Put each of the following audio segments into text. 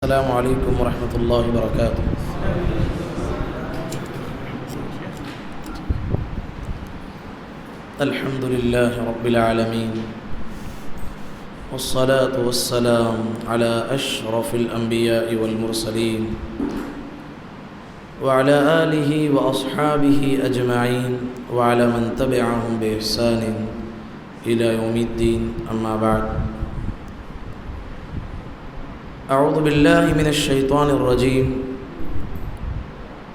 السلام علیکم ورحمۃ اللہ وبرکاتہ۔ الحمد للہ رب العالمین والصلاة والسلام على اشرف الانبیاء والمرسلین وعلى آلہ واصحابہ اجمعین وعلى من تبعهم بإحسان الى یوم الدین، اما بعد۔ اعوذ باللہ من الشیطان الرجیم،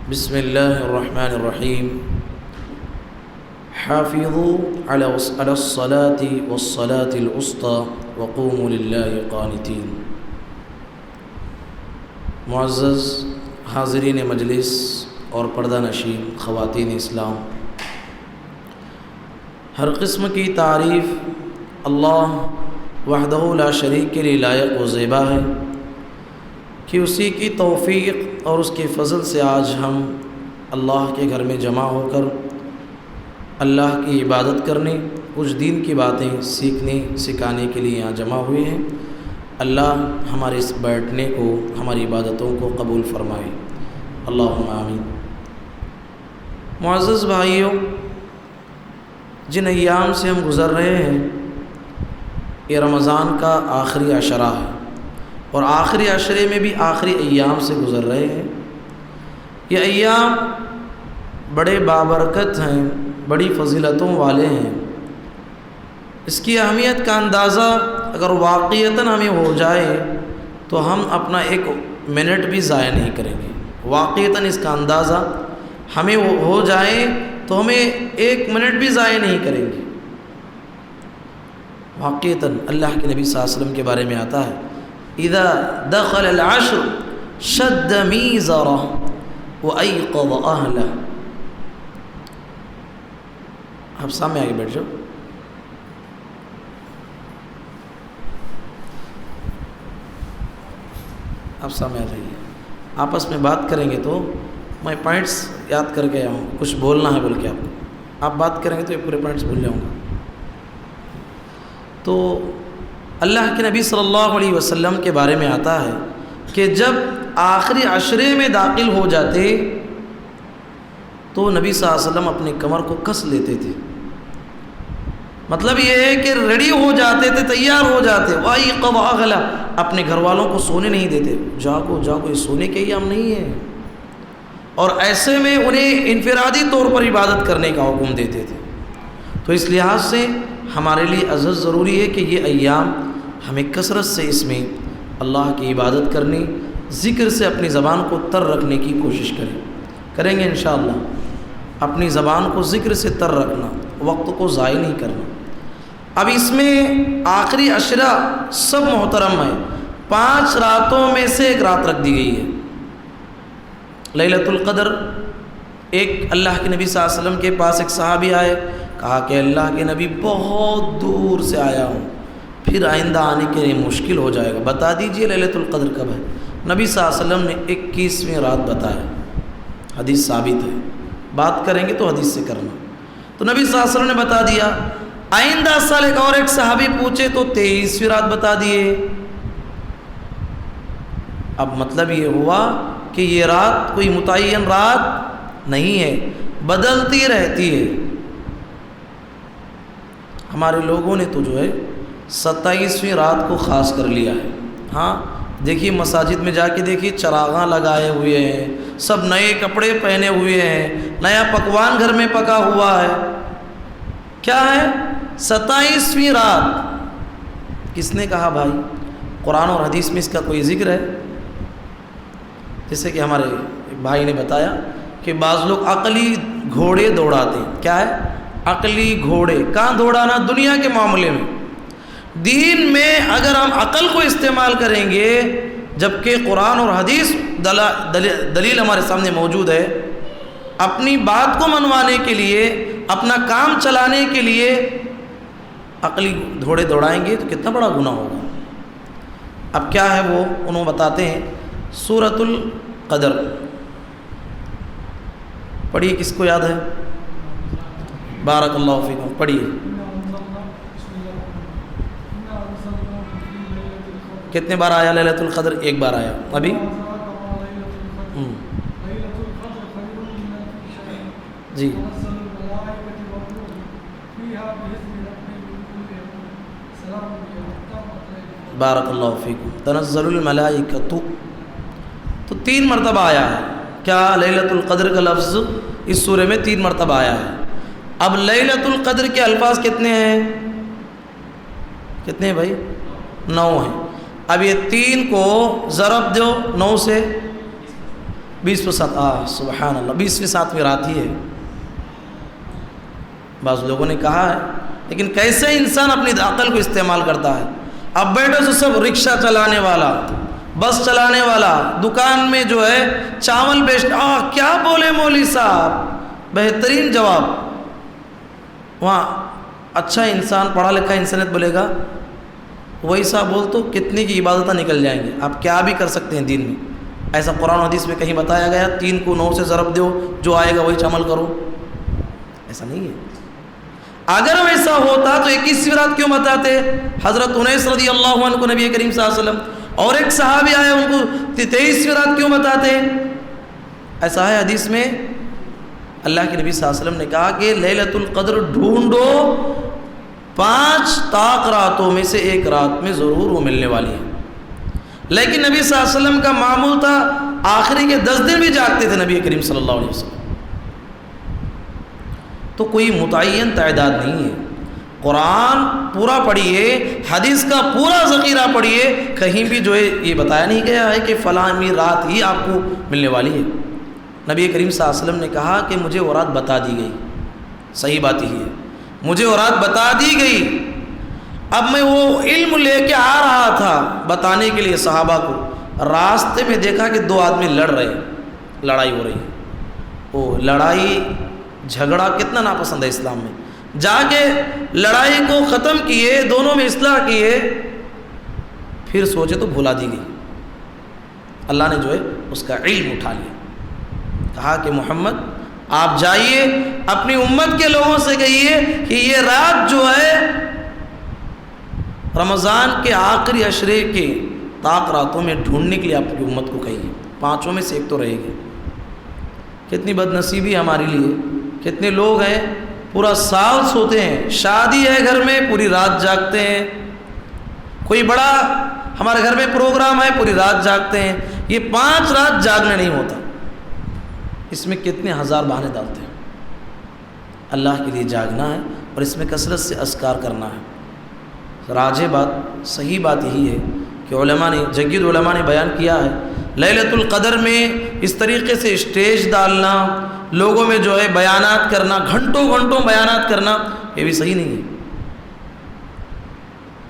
بسم اللہ الرحمن الرحیم۔ حافظوا علی الصلاة والصلاة الوسطی وقوموا للہ قانتین۔ معزز حاضرین مجلس اور پردہ نشین خواتین اسلام، ہر قسم کی تعریف اللہ وحدہ لا شریک کے لیے لائق و زیبا ہے کہ اسی کی توفیق اور اس کے فضل سے آج ہم اللہ کے گھر میں جمع ہو کر اللہ کی عبادت کرنے، کچھ دین کی باتیں سیکھنے سکھانے کے لیے یہاں جمع ہوئے ہیں۔ اللہ ہمارے اس بیٹھنے کو، ہماری عبادتوں کو قبول فرمائے، اللہم آمین۔ معزز بھائیوں، جن ایام سے ہم گزر رہے ہیں یہ رمضان کا آخری عشرہ ہے، اور آخری عشرے میں بھی آخری ایام سے گزر رہے ہیں۔ یہ ایام بڑے بابرکت ہیں، بڑی فضیلتوں والے ہیں۔ اس کی اہمیت کا اندازہ اگر واقعتاً ہمیں ہو جائے تو ہم اپنا ایک منٹ بھی ضائع نہیں کریں گے۔ واقعتاً اس کا اندازہ ہمیں ہو جائے تو ہمیں ایک منٹ بھی ضائع نہیں کریں گے۔ واقعتاً اللہ کے نبی صلی اللہ علیہ وسلم کے بارے میں آتا ہے، اذا دخل العشر شد میزرہ وایقظ اہلہ۔ آپ سامنے آگے بیٹھ جاؤ۔ آپ سامنے آ جائیے، آپس میں بات کریں گے تو میں پوائنٹس یاد کر کے آؤں، کچھ بولنا ہے بول کے آپ بات کریں گے تو یہ پورے پوائنٹس بھول جاؤں گا۔ تو اللہ کے نبی صلی اللہ علیہ وسلم کے بارے میں آتا ہے کہ جب آخری عشرے میں داخل ہو جاتے تو نبی صلی اللہ علیہ وسلم اپنی کمر کو کس لیتے تھے۔ مطلب یہ ہے کہ ریڈی ہو جاتے تھے، تیار ہو جاتے، وایقظ اہلہ، اپنے گھر والوں کو سونے نہیں دیتے۔ جاگو جاگو، یہ سونے کے ایام نہیں ہے۔ اور ایسے میں انہیں انفرادی طور پر عبادت کرنے کا حکم دیتے تھے۔ تو اس لحاظ سے ہمارے لیے عزت ضروری ہے کہ یہ ایام ہمیں کثرت سے اس میں اللہ کی عبادت کرنی، ذکر سے اپنی زبان کو تر رکھنے کی کوشش کریں گے انشاءاللہ۔ اپنی زبان کو ذکر سے تر رکھنا، وقت کو ضائع نہیں کرنا۔ اب اس میں آخری عشرہ سب محترم ہے، 5 راتوں میں سے ایک رات رکھ دی گئی ہے لیلۃ القدر۔ ایک اللہ کے نبی صلی اللہ علیہ وسلم کے پاس ایک صحابی آئے، کہا کہ اللہ کے نبی بہت دور سے آیا ہوں، پھر آئندہ آنے کے لیے مشکل ہو جائے گا، بتا دیجئے لیلۃ القدر کب ہے۔ نبی صلی اللہ علیہ وسلم نے 21ویں رات بتایا، حدیث ثابت ہے، بات کریں گے تو حدیث سے کرنا۔ تو نبی صلی اللہ علیہ وسلم نے بتا دیا۔ آئندہ سال ایک صحابی پوچھے تو 23ویں رات بتا دیے۔ اب مطلب یہ ہوا کہ یہ رات کوئی متعین رات نہیں ہے، بدلتی رہتی ہے۔ ہمارے لوگوں نے تو جو ہے 27ویں رات کو خاص کر لیا ہے۔ ہاں دیکھیے، مساجد میں جا کے دیکھیے، چراغاں لگائے ہوئے ہیں، سب نئے کپڑے پہنے ہوئے ہیں، نیا پکوان گھر میں پکا ہوا ہے۔ کیا ہے 27ویں رات؟ کس نے کہا بھائی؟ قرآن اور حدیث میں اس کا کوئی ذکر ہے؟ جیسے کہ ہمارے ایک بھائی نے بتایا کہ بعض لوگ عقلی گھوڑے دوڑاتے ہیں۔ کیا ہے عقلی گھوڑے؟ کہاں دوڑانا؟ دنیا کے معاملے میں۔ دین میں اگر ہم عقل کو استعمال کریں گے، جبکہ قرآن اور حدیث دلیل ہمارے سامنے موجود ہے، اپنی بات کو منوانے کے لیے، اپنا کام چلانے کے لیے عقلی گھوڑے دوڑائیں گے تو کتنا بڑا گناہ ہوگا۔ اب کیا ہے وہ انہوں بتاتے ہیں، سورۃ القدر پڑھیے، کس کو یاد ہے؟ بارک اللہ فیکم، پڑھیے۔ کتنے بار آیا لیلۃ القدر؟ ایک بار آیا ابھی۔ جی بارک اللہ فیکم۔ تنزل الملائکۃ، تو 3 مرتبہ آیا ہے کیا لیلۃ القدر کا لفظ اس سورہ میں 3 مرتبہ آیا ہے۔ اب لیلۃ القدر کے الفاظ کتنے ہیں؟ کتنے ہیں بھائی؟ 9 ہیں۔ اب یہ 3 کو ضرب دو 9 سے 20/7، سبحان اللہ، 20ویں 7ویں رات ہی ہے۔ بعض لوگوں نے کہا ہے لیکن کیسے انسان اپنی عقل کو استعمال کرتا ہے؟ اب بیٹھو تو سب رکشہ چلانے والا، بس چلانے والا، دکان میں جو ہے چاول بیچنا، کیا بولے مولوی صاحب، بہترین جواب۔ وہاں اچھا انسان، پڑھا لکھا انسانیت بولے گا وہی صاحب بول تو کتنی کی عبادتیں نکل جائیں گے، آپ کیا بھی کر سکتے ہیں دین میں۔ ایسا قرآن و حدیث میں کہیں بتایا گیا 3 کو 9 سے ضرب دو، جو آئے گا وہی عمل کرو؟ ایسا نہیں ہے۔ اگر ویسا ہوتا تو 21ویں رات کیوں بتاتے؟ حضرت انیس رضی اللہ عنہ کو نبی کریم صلی اللہ علیہ وسلم اور ایک صحابی آئے ان کو 23ویں رات کیوں بتاتے؟ ایسا ہے حدیث میں، اللہ کے نبی صلی اللہ علیہ وسلم نے کہا کہ لیلۃ القدر ڈھونڈو، 5 طاق راتوں میں سے ایک رات میں ضرور وہ ملنے والی ہے۔ لیکن نبی صلی اللہ علیہ وسلم کا معمول تھا آخری کے 10 دن بھی جاگتے تھے نبی کریم صلی اللہ علیہ وسلم، تو کوئی متعین تعداد نہیں ہے۔ قرآن پورا پڑھیے، حدیث کا پورا ذخیرہ پڑھیے، کہیں بھی جو ہے یہ بتایا نہیں گیا ہے کہ فلاں رات ہی آپ کو ملنے والی ہے۔ نبی کریم صلی اللہ علیہ وسلم نے کہا کہ مجھے وہ رات بتا دی گئی، صحیح بات ہی ہے، مجھے وہ رات بتا دی گئی۔ اب میں وہ علم لے کے آ رہا تھا بتانے کے لیے صحابہ کو، راستے میں دیکھا کہ 2 آدمی لڑ رہے ہیں، لڑائی ہو رہی ہے۔ وہ لڑائی جھگڑا کتنا ناپسند ہے اسلام میں، جا کے لڑائی کو ختم کیے، دونوں میں اصلاح کیے، پھر سوچے تو بھلا دی گئی۔ اللہ نے جو ہے اس کا علم اٹھا لیا، کہا کہ محمد آپ جائیے اپنی امت کے لوگوں سے کہیے کہ یہ رات جو ہے رمضان کے آخری عشرے کے طاق راتوں میں ڈھونڈنے کے لیے آپ کی امت کو کہیے، 5 میں سے ایک تو رہے گی۔ کتنی بد نصیبی ہمارے لیے، کتنے لوگ ہیں پورا سال سوتے ہیں، شادی ہے گھر میں پوری رات جاگتے ہیں، کوئی بڑا ہمارے گھر میں پروگرام ہے پوری رات جاگتے ہیں۔ یہ 5 رات جاگنا نہیں ہوتا، اس میں کتنے ہزار بہانے ڈالتے ہیں۔ اللہ کے لیے جاگنا ہے اور اس میں کثرت سے اذکار کرنا ہے۔ راجح بات، صحیح بات یہی ہے کہ علماء نے، جید علماء نے بیان کیا ہے لیلۃ القدر میں اس طریقے سے اسٹیج ڈالنا، لوگوں میں جو ہے بیانات کرنا، گھنٹوں گھنٹوں بیانات کرنا، یہ بھی صحیح نہیں ہے۔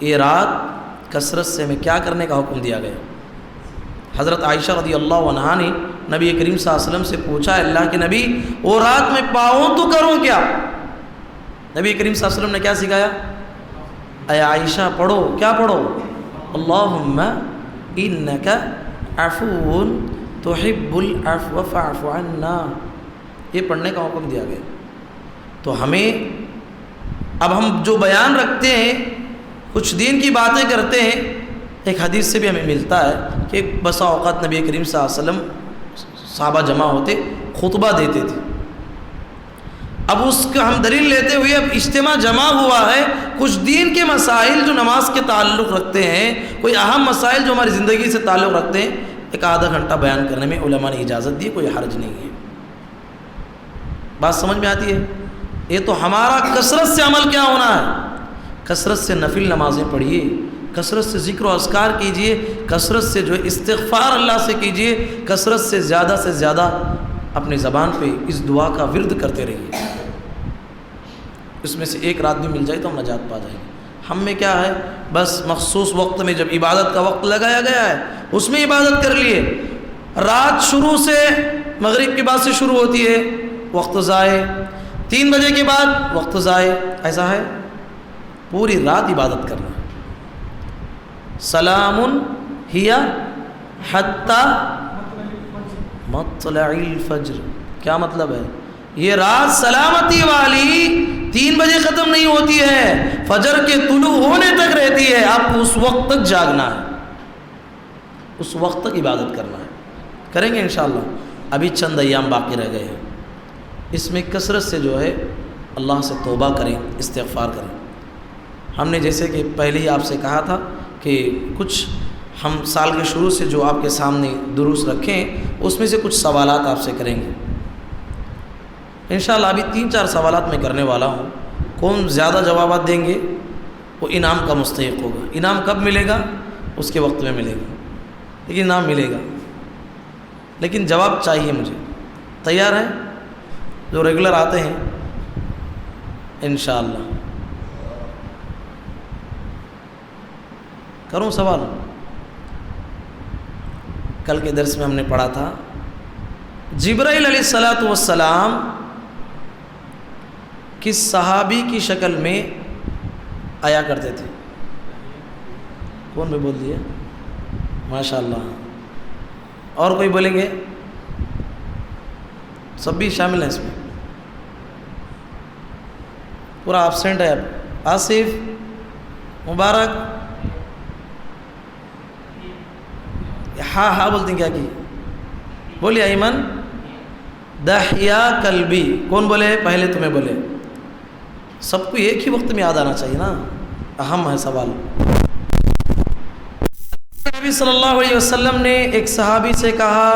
یہ رات کثرت سے ہمیں کیا کرنے کا حکم دیا گیا؟ حضرت عائشہ رضی اللہ عنہا نے نبی کریم صلی اللہ علیہ وسلم سے پوچھا، اللہ کے نبی وہ رات میں پاؤں تو کروں کیا؟ نبی کریم صلی اللہ علیہ وسلم نے کیا سکھایا؟ اے عائشہ پڑھو، کیا پڑھو؟ اللہم انک عفو تحب العفو فاعف عنا، یہ پڑھنے کا حکم دیا گیا۔ تو ہمیں اب ہم جو بیان رکھتے ہیں، کچھ دین کی باتیں کرتے ہیں، ایک حدیث سے بھی ہمیں ملتا ہے کہ بسا اوقات نبی کریم صلی اللہ علیہ وسلم صحابہ جمع ہوتے، خطبہ دیتے تھے۔ اب اس کا ہم دلیل لیتے ہوئے اب اجتماع جمع ہوا ہے، کچھ دین کے مسائل جو نماز کے تعلق رکھتے ہیں، کوئی اہم مسائل جو ہماری زندگی سے تعلق رکھتے ہیں، ایک آدھا گھنٹہ بیان کرنے میں علماء نے اجازت دی، کوئی حرج نہیں ہے۔ بات سمجھ میں آتی ہے؟ یہ تو ہمارا کثرت سے عمل کیا ہونا ہے، کثرت سے نفل نمازیں پڑھیے، کثرت سے ذکر و اذکار کیجئے، کثرت سے جو استغفار اللہ سے کیجئے، کثرت سے زیادہ اپنی زبان پہ اس دعا کا ورد کرتے رہیے۔ اس میں سے ایک رات بھی مل جائے تو ہم نجات پا جائیں گے۔ ہم میں کیا ہے، بس مخصوص وقت میں جب عبادت کا وقت لگایا گیا ہے اس میں عبادت کر لیے، رات شروع سے مغرب کے بعد سے شروع ہوتی ہے، وقت ضائع، 3 بجے کے بعد وقت ضائع، ایسا ہے؟ پوری رات عبادت کرنا۔ سلام ہی حتی مطلع الفجر، کیا مطلب ہے؟ یہ رات سلامتی والی 3 بجے ختم نہیں ہوتی ہے، فجر کے طلوع ہونے تک رہتی ہے، آپ کو اس وقت تک جاگنا ہے۔ اس وقت تک عبادت کرنا ہے. کریں گے انشاءاللہ. ابھی چند ایام باقی رہ گئے ہیں. اس میں کثرت سے جو ہے اللہ سے توبہ کریں, استغفار کریں. ہم نے جیسے کہ پہلے ہی آپ سے کہا تھا کہ کچھ ہم سال کے شروع سے جو آپ کے سامنے دروس رکھیں اس میں سے کچھ سوالات آپ سے کریں گے انشاءاللہ. ابھی 3-4 سوالات میں کرنے والا ہوں. کون زیادہ جوابات دیں گے وہ انعام کا مستحق ہوگا. انعام کب ملے گا؟ اس کے وقت میں ملے گا, لیکن انعام ملے گا. لیکن جواب چاہیے مجھے. تیار ہیں جو ریگولر آتے ہیں؟ انشاءاللہ. کروں سوال؟ کل کے درس میں ہم نے پڑھا تھا جبرائیل علیہ الصلاۃ والسلام کس صحابی کی شکل میں آیا کرتے تھے؟ کون بھی بول دیا؟ ماشاءاللہ. اور کوئی بولیں گے؟ سب بھی شامل ہیں اس میں. پورا ایبسینٹ ہے. اب آصف, مبارک, ہاں بولتے ہیں کیا کی؟ بولیے. ایمن, دحیا کلبی. کون بولے؟ پہلے تمہیں بولے. سب کو ایک ہی وقت میں یاد آنا چاہیے نا, اہم ہے سوال. نبی صلی اللہ علیہ وسلم نے ایک صحابی سے کہا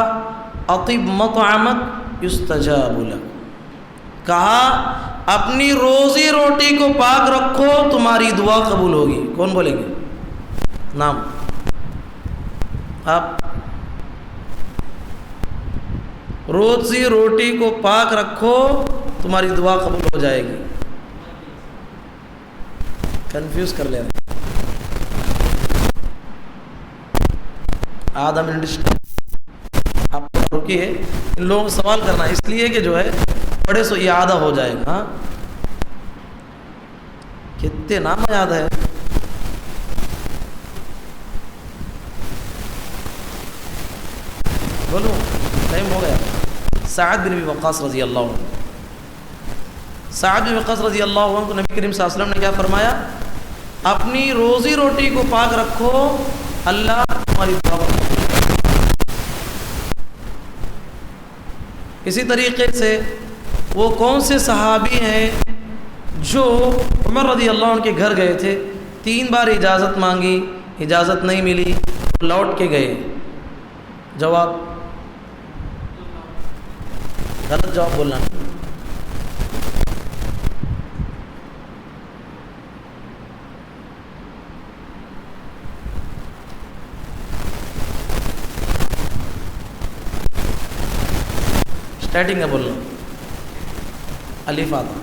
اطب مطعمک یستجاب لک. کہا اپنی روزی روٹی کو پاک رکھو تمہاری دعا قبول ہوگی. کون بولیں گے؟ نام آپ. روزی روٹی کو پاک رکھو تمہاری دعا قبول ہو جائے گی. کنفیوز کر لے رہے آدھا منٹ. آپ رکیے, ان لوگوں کو سوال کرنا اس لیے کہ جو ہے بڑے سو یہ آدھا ہو جائے گا. کتنے نام یاد ہے؟ بولو, ٹائم ہو گیا. سعد بن ابی وقاص رضی اللہ عنہ. سعد بن وقاص رضی اللہ عنہ کو نبی کریم صلی اللہ علیہ وسلم نے کیا فرمایا؟ اپنی روزی روٹی کو پاک رکھو, اللہ تمہاری دعا قبول. اسی طریقے سے وہ کون سے صحابی ہیں جو عمر رضی اللہ عنہ کے گھر گئے تھے, 3 بار اجازت مانگی, اجازت نہیں ملی, لوٹ کے گئے؟ جواب غلط جواب بولنا. اسٹارٹنگ ہے بولنا. الف آتا.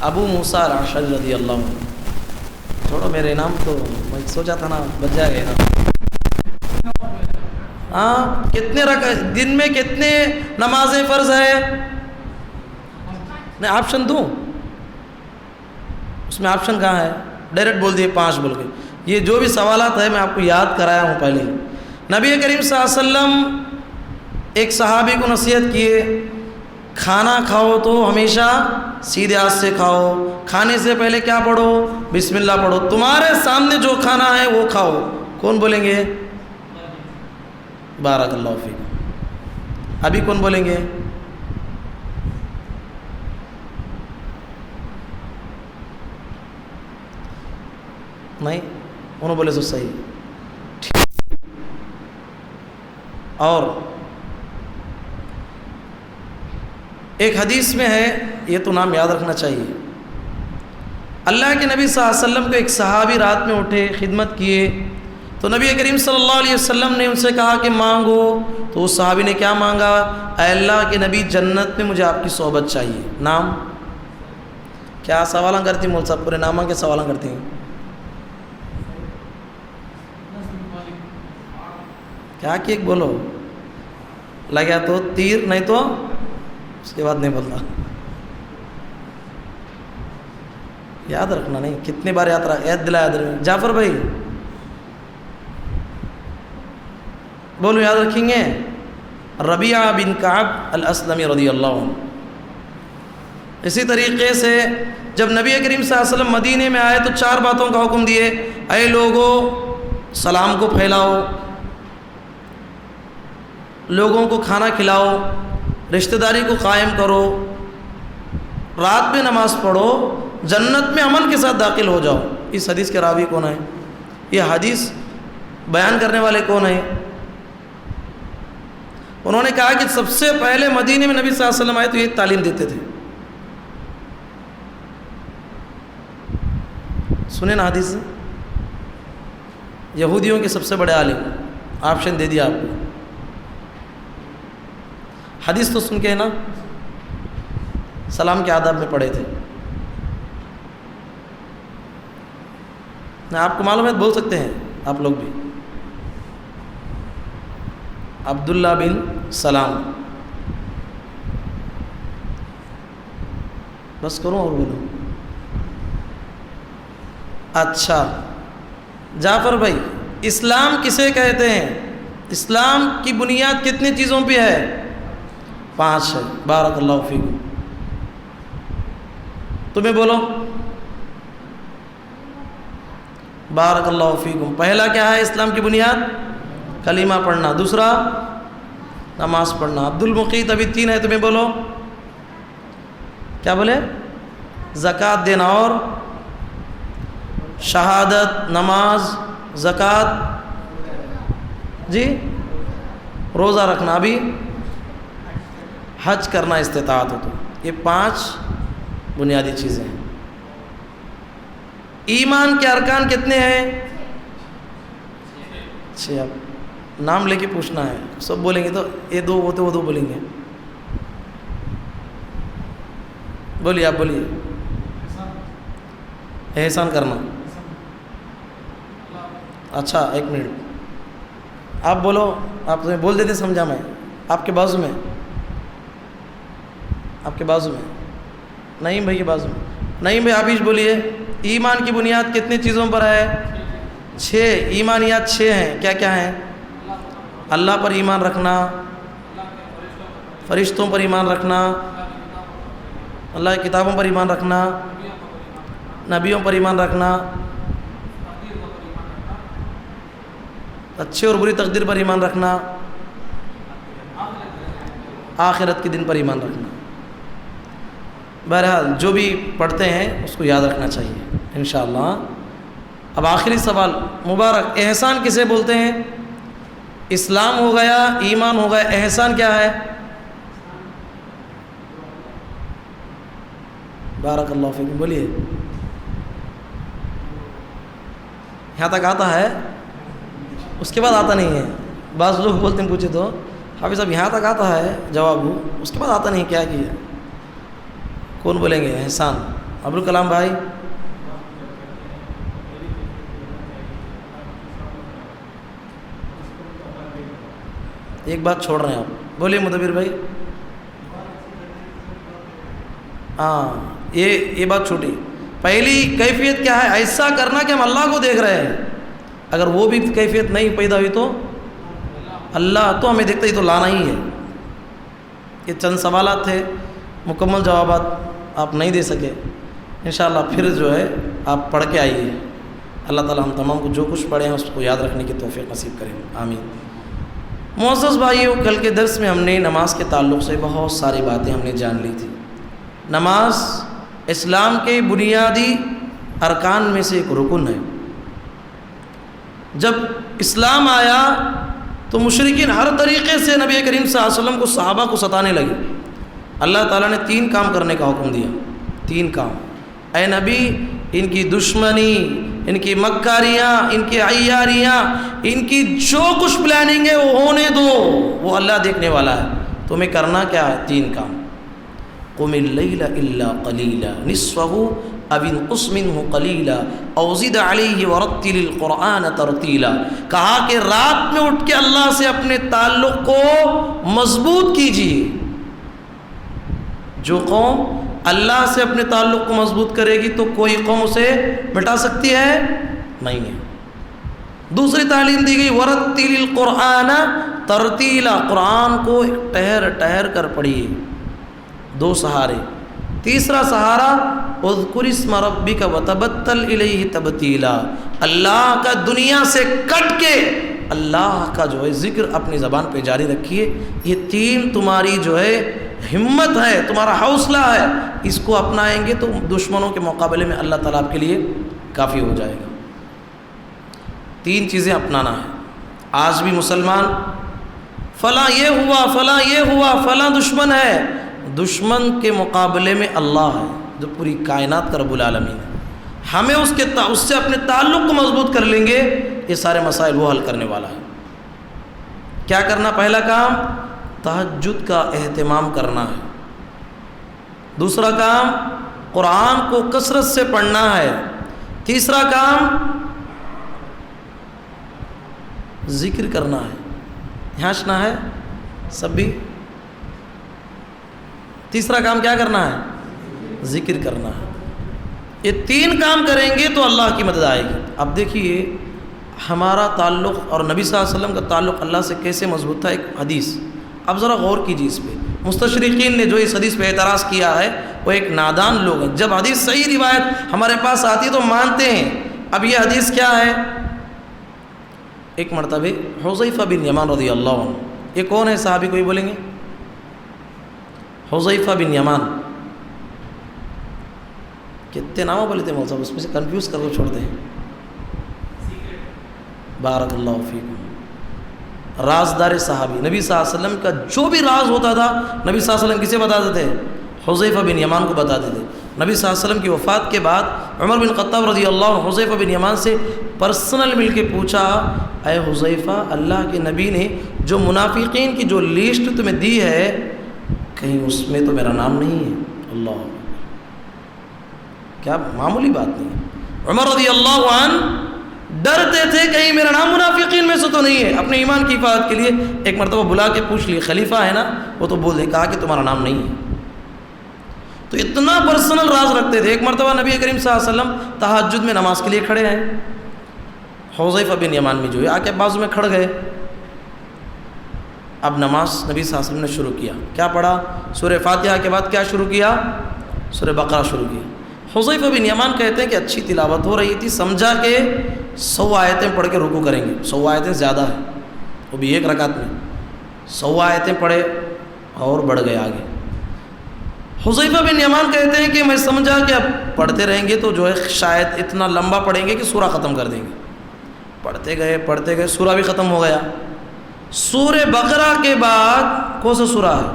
ابو موسیٰ الاشعری رضی اللہ عنہ. چھوڑو میرے نام تو میں سوچا تھا نا بچ جائے گا. ہاں, کتنے دن میں کتنے نمازیں فرض ہے؟ میں آپشن دوں؟ اس میں آپشن کہاں ہے؟ ڈائریکٹ بول دیے 5 بول کے. یہ جو بھی سوالات ہیں میں آپ کو یاد کرایا ہوں پہلے. نبی کریم صلی اللہ علیہ وسلم ایک صحابی کو نصیحت کیے, کھانا کھاؤ تو ہمیشہ سیدھے ہاتھ سے کھاؤ, کھانے سے پہلے کیا پڑھو؟ بسم اللہ پڑھو. تمہارے سامنے جو کھانا ہے وہ کھاؤ. کون بولیں گے؟ بارک اللہ فیک. ابھی کون بولیں گے؟ نہیں, انہوں بولے تو صحیح. اور ایک حدیث میں ہے, یہ تو نام یاد رکھنا چاہیے. اللہ کے نبی صلی اللہ علیہ وسلم کو ایک صحابی رات میں اٹھے, خدمت کیے, تو نبی کریم صلی اللہ علیہ وسلم نے ان سے کہا کہ مانگو. تو اس صحابی نے کیا مانگا؟ اے اللہ کے نبی, جنت میں مجھے آپ کی صحبت چاہیے. نام کیا؟ سوالاں کرتی ہیں مول صاحب, پورے نامہ کے سوالاں کرتی ہیں. کیا کہ ایک بولو, لگا تو تیر, نہیں تو اس کے بعد نہیں بولتا. یاد رکھنا نہیں, کتنے بار یاد دلا یاد رکھنا. جعفر بھائی بولو, یاد رکھیں گے. ربیعہ بن کعب الاسلمی رضی اللہ عنہ. اسی طریقے سے جب نبی کریم صلی اللہ علیہ وسلم مدینے میں آئے تو 4 باتوں کا حکم دیے. اے لوگو, سلام کو پھیلاؤ، لوگوں کو کھانا کھلاؤ، رشتہ داری کو قائم کرو، رات میں نماز پڑھو، جنت میں امن کے ساتھ داخل ہو جاؤ۔ اس حدیث کے راوی کون ہیں؟ یہ حدیث بیان کرنے والے کون ہیں؟ انہوں نے کہا کہ سب سے پہلے مدینے میں نبی صلی اللہ علیہ وسلم آئے تو یہ تعلیم دیتے تھے۔ سنیں نا حدیث، یہودیوں کے سب سے بڑے عالم، آپشن دے دیا آپ کو، حدیث تو سن کے نا سلام کے آداب میں پڑھے تھے۔ آپ کو معلوم ہے بول سکتے ہیں آپ لوگ بھی، عبداللہ بن سلام، بس کروں اور بولوں؟ اچھا جعفر بھائی، اسلام کسے کہتے ہیں؟ اسلام کی بنیاد کتنی چیزوں پہ ہے؟ 5 ہے۔ بارک اللہ فیکم، تمہیں بولو۔ بارک اللہ فیکم، پہلا کیا ہے اسلام کی بنیاد؟ کلمہ پڑھنا، دوسرا نماز پڑھنا۔ عبد المقیت ابھی 3 ہے، تمہیں بولو کیا بولے؟ زکوٰۃ دینا، اور شہادت، نماز، زکوٰۃ، جی روزہ رکھنا، ابھی حج کرنا استطاعت ہو تو۔ یہ 5 بنیادی چیزیں ہیں۔ ایمان کے ارکان کتنے ہیں؟ 6۔ اب نام لے کے پوچھنا ہے، سب بولیں گے تو یہ 2 ہوتے وہ 2 بولیں گے۔ بولیے، آپ بولیے۔ احسان کرنا، اچھا 1 منٹ آپ بولو، آپ تمہیں بول دیتے سمجھا میں، آپ کے بازو میں، آپ کے بازو میں، نہیں بھائی کے بازو میں، نہیں بھائی آپ ہی بولیے۔ ایمان کی بنیاد کتنی چیزوں پر ہے؟ 6 ایمانیات 6 ہیں، کیا کیا ہیں؟ اللہ پر ایمان رکھنا، فرشتوں پر ایمان رکھنا، اللہ کی کتابوں پر ایمان رکھنا، نبیوں پر ایمان رکھنا، اچھے اور بری تقدیر پر ایمان رکھنا، آخرت کے دن پر ایمان رکھنا۔ بہرحال جو بھی پڑھتے ہیں اس کو یاد رکھنا چاہیے انشاءاللہ۔ اب آخری سوال مبارک، احسان کسے بولتے ہیں؟ اسلام ہو گیا، ایمان ہو گیا، احسان کیا ہے؟ بارک اللہ فیکم، بولیے۔ یہاں تک آتا ہے، اس کے بعد آتا نہیں ہے۔ بعض لوگ بولتے ہیں، پوچھے تو حافظ صاحب یہاں تک آتا ہے جواب ہو، اس کے بعد آتا نہیں، کیا کیا؟ کون بولیں گے؟ احسان، ابوالکلام بھائی۔ ایک بات چھوڑ رہے ہیں آپ، بولیے مدبر بھائی۔ ہاں یہ بات چھوٹی۔ پہلی کیفیت کیا ہے؟ ایسا کرنا کہ ہم اللہ کو دیکھ رہے ہیں۔ اگر وہ بھی کیفیت نہیں پیدا ہوئی تو اللہ تو ہمیں دیکھتا ہی، تو لانا ہی ہے۔ یہ چند سوالات تھے، مکمل جوابات آپ نہیں دے سکے، انشاءاللہ پھر جو ہے آپ پڑھ کے آئیے۔ اللہ تعالی ہم تمام کو جو کچھ پڑھے ہیں اس کو یاد رکھنے کی توفیق نصیب کریں، آمین۔ معزز بھائیو، کل کے درس میں ہم نے نماز کے تعلق سے بہت ساری باتیں ہم نے جان لی تھی۔ نماز اسلام کے بنیادی ارکان میں سے ایک رکن ہے۔ جب اسلام آیا تو مشرکین ہر طریقے سے نبی کریم صلی اللہ علیہ وسلم کو، صحابہ کو ستانے لگے۔ اللہ تعالیٰ نے 3 کام کرنے کا حکم دیا، 3 کام۔ اے نبی، ان کی دشمنی، ان کی مکاریاں، ان کی عیاریاں، ان کی جو کچھ پلاننگ ہے وہ ہونے دو، وہ اللہ دیکھنے والا ہے۔ تمہیں کرنا کیا ہے؟ 3 کام۔ قم اللیل الا قلیلا نصفہ او انقص منہ قلیلا او زد علیہ ورتل القرآن ترتیلا۔ کہا کہ رات میں اٹھ کے اللہ سے اپنے تعلق کو مضبوط کیجیے۔ جو قوم اللہ سے اپنے تعلق کو مضبوط کرے گی تو کوئی قوم اسے مٹا سکتی ہے؟ نہیں ہے۔ دوسری تعلیم دی گئی، ورتل القرآن ترتیلا، قرآن کو ٹہر ٹہر کر پڑھیے۔ 2 سہارے، تیسرا سہارا اذکر اسم ربک وتبتل الیہ تبتیلا، اللہ کا دنیا سے کٹ کے اللہ کا جو ہے ذکر اپنی زبان پہ جاری رکھیے. یہ تین تمہاری جو ہے ہمت ہے، تمہارا حوصلہ ہے، اس کو اپنائیں گے تو دشمنوں کے مقابلے میں اللہ تعالیٰ آپ کے لیے کافی ہو جائے گا. تین چیزیں اپنانا ہے. آج بھی مسلمان فلاں یہ ہوا، فلاں یہ ہوا، فلاں دشمن ہے، دشمن کے مقابلے میں اللہ ہے جو پوری کائنات کا رب العالمین ہے. ہمیں اس سے اپنے تعلق کو مضبوط کر لیں گے، یہ سارے مسائل وہ حل کرنے والا ہے. کیا کرنا؟ پہلا کام تہجد کا اہتمام کرنا ہے. دوسرا کام قرآن کو کثرت سے پڑھنا ہے. تیسرا کام ذکر کرنا ہے. یہاں سنا ہے سب بھی؟ تیسرا کام کیا کرنا ہے؟ ذکر کرنا ہے. یہ تین کام کریں گے تو اللہ کی مدد آئے گی. اب دیکھیے ہمارا تعلق اور نبی صلی اللہ علیہ وسلم کا تعلق اللہ سے کیسے مضبوط تھا. ایک حدیث اب ذرا غور کیجیے اس پہ. مستشرقین نے جو اس حدیث پہ اعتراض کیا ہے وہ ایک نادان لوگ ہیں. جب حدیث صحیح روایت ہمارے پاس آتی ہے تو مانتے ہیں. اب یہ حدیث کیا ہے؟ ایک مرتبہ حذیفہ بن یمان رضی اللہ عنہ، یہ کون ہے صحابی؟ کوئی بولیں گے؟ حذیفہ بن یمان. کتنے ناموں بولے تھے مولوی صاحب؟ اس میں سے کنفیوز کر کے چھوڑتے ہیں. بارک اللہ فیکم. رازدار صحابی، نبی صلی اللہ علیہ وسلم کا جو بھی راز ہوتا تھا نبی صلی اللہ علیہ وسلم کسے بتاتے تھے؟ حذیفہ بن یمان کو بتاتے تھے. نبی صلی اللہ علیہ وسلم کی وفات کے بعد عمر بن خطاب رضی اللہ عنہ حذیفہ بن یمان سے پرسنل مل کے پوچھا، اے حذیفہ، اللہ کے نبی نے جو منافقین کی جو لسٹ تمہیں دی ہے کہیں اس میں تو میرا نام نہیں ہے؟ اللہ، کیا معمولی بات نہیں ہے. عمر رضی اللہ عنہ ڈرتے تھے کہیں میرا نام منافقین میں سے تو نہیں ہے. اپنے ایمان کی حفاظت کے لیے ایک مرتبہ بلا کے پوچھ لیے، خلیفہ ہے نا وہ تو بول دے، کہا کہ تمہارا نام نہیں ہے. تو اتنا پرسنل راز رکھتے تھے. ایک مرتبہ نبی کریم صلی اللہ علیہ وسلم تہجد میں نماز کے لیے کھڑے ہیں. حذیفہ بن یمان میں جو ہے آ کے بازو میں کھڑ گئے. اب نماز نبی صلی اللہ علیہ وسلم نے شروع کیا. کیا پڑھا؟ سورہ فاتحہ کے بعد کیا شروع کیا؟ سورہ بقرہ شروع کیا. حذیفہ بن یمان کہتے ہیں کہ اچھی تلاوت ہو رہی تھی، سمجھا کہ 100 آیتیں پڑھ کے رکوع کریں گے. 100 آیتیں زیادہ ہیں، وہ بھی ایک رکعت میں 100 آیتیں پڑھے اور بڑھ گئے آگے. حذیفہ بن یمان کہتے ہیں کہ میں سمجھا کہ اب پڑھتے رہیں گے تو جو ہے شاید اتنا لمبا پڑھیں گے کہ سورہ ختم کر دیں گے. پڑھتے گئے سورہ بھی ختم ہو گیا. سورہ بقرہ کے بعد کون سا سورہ ہے؟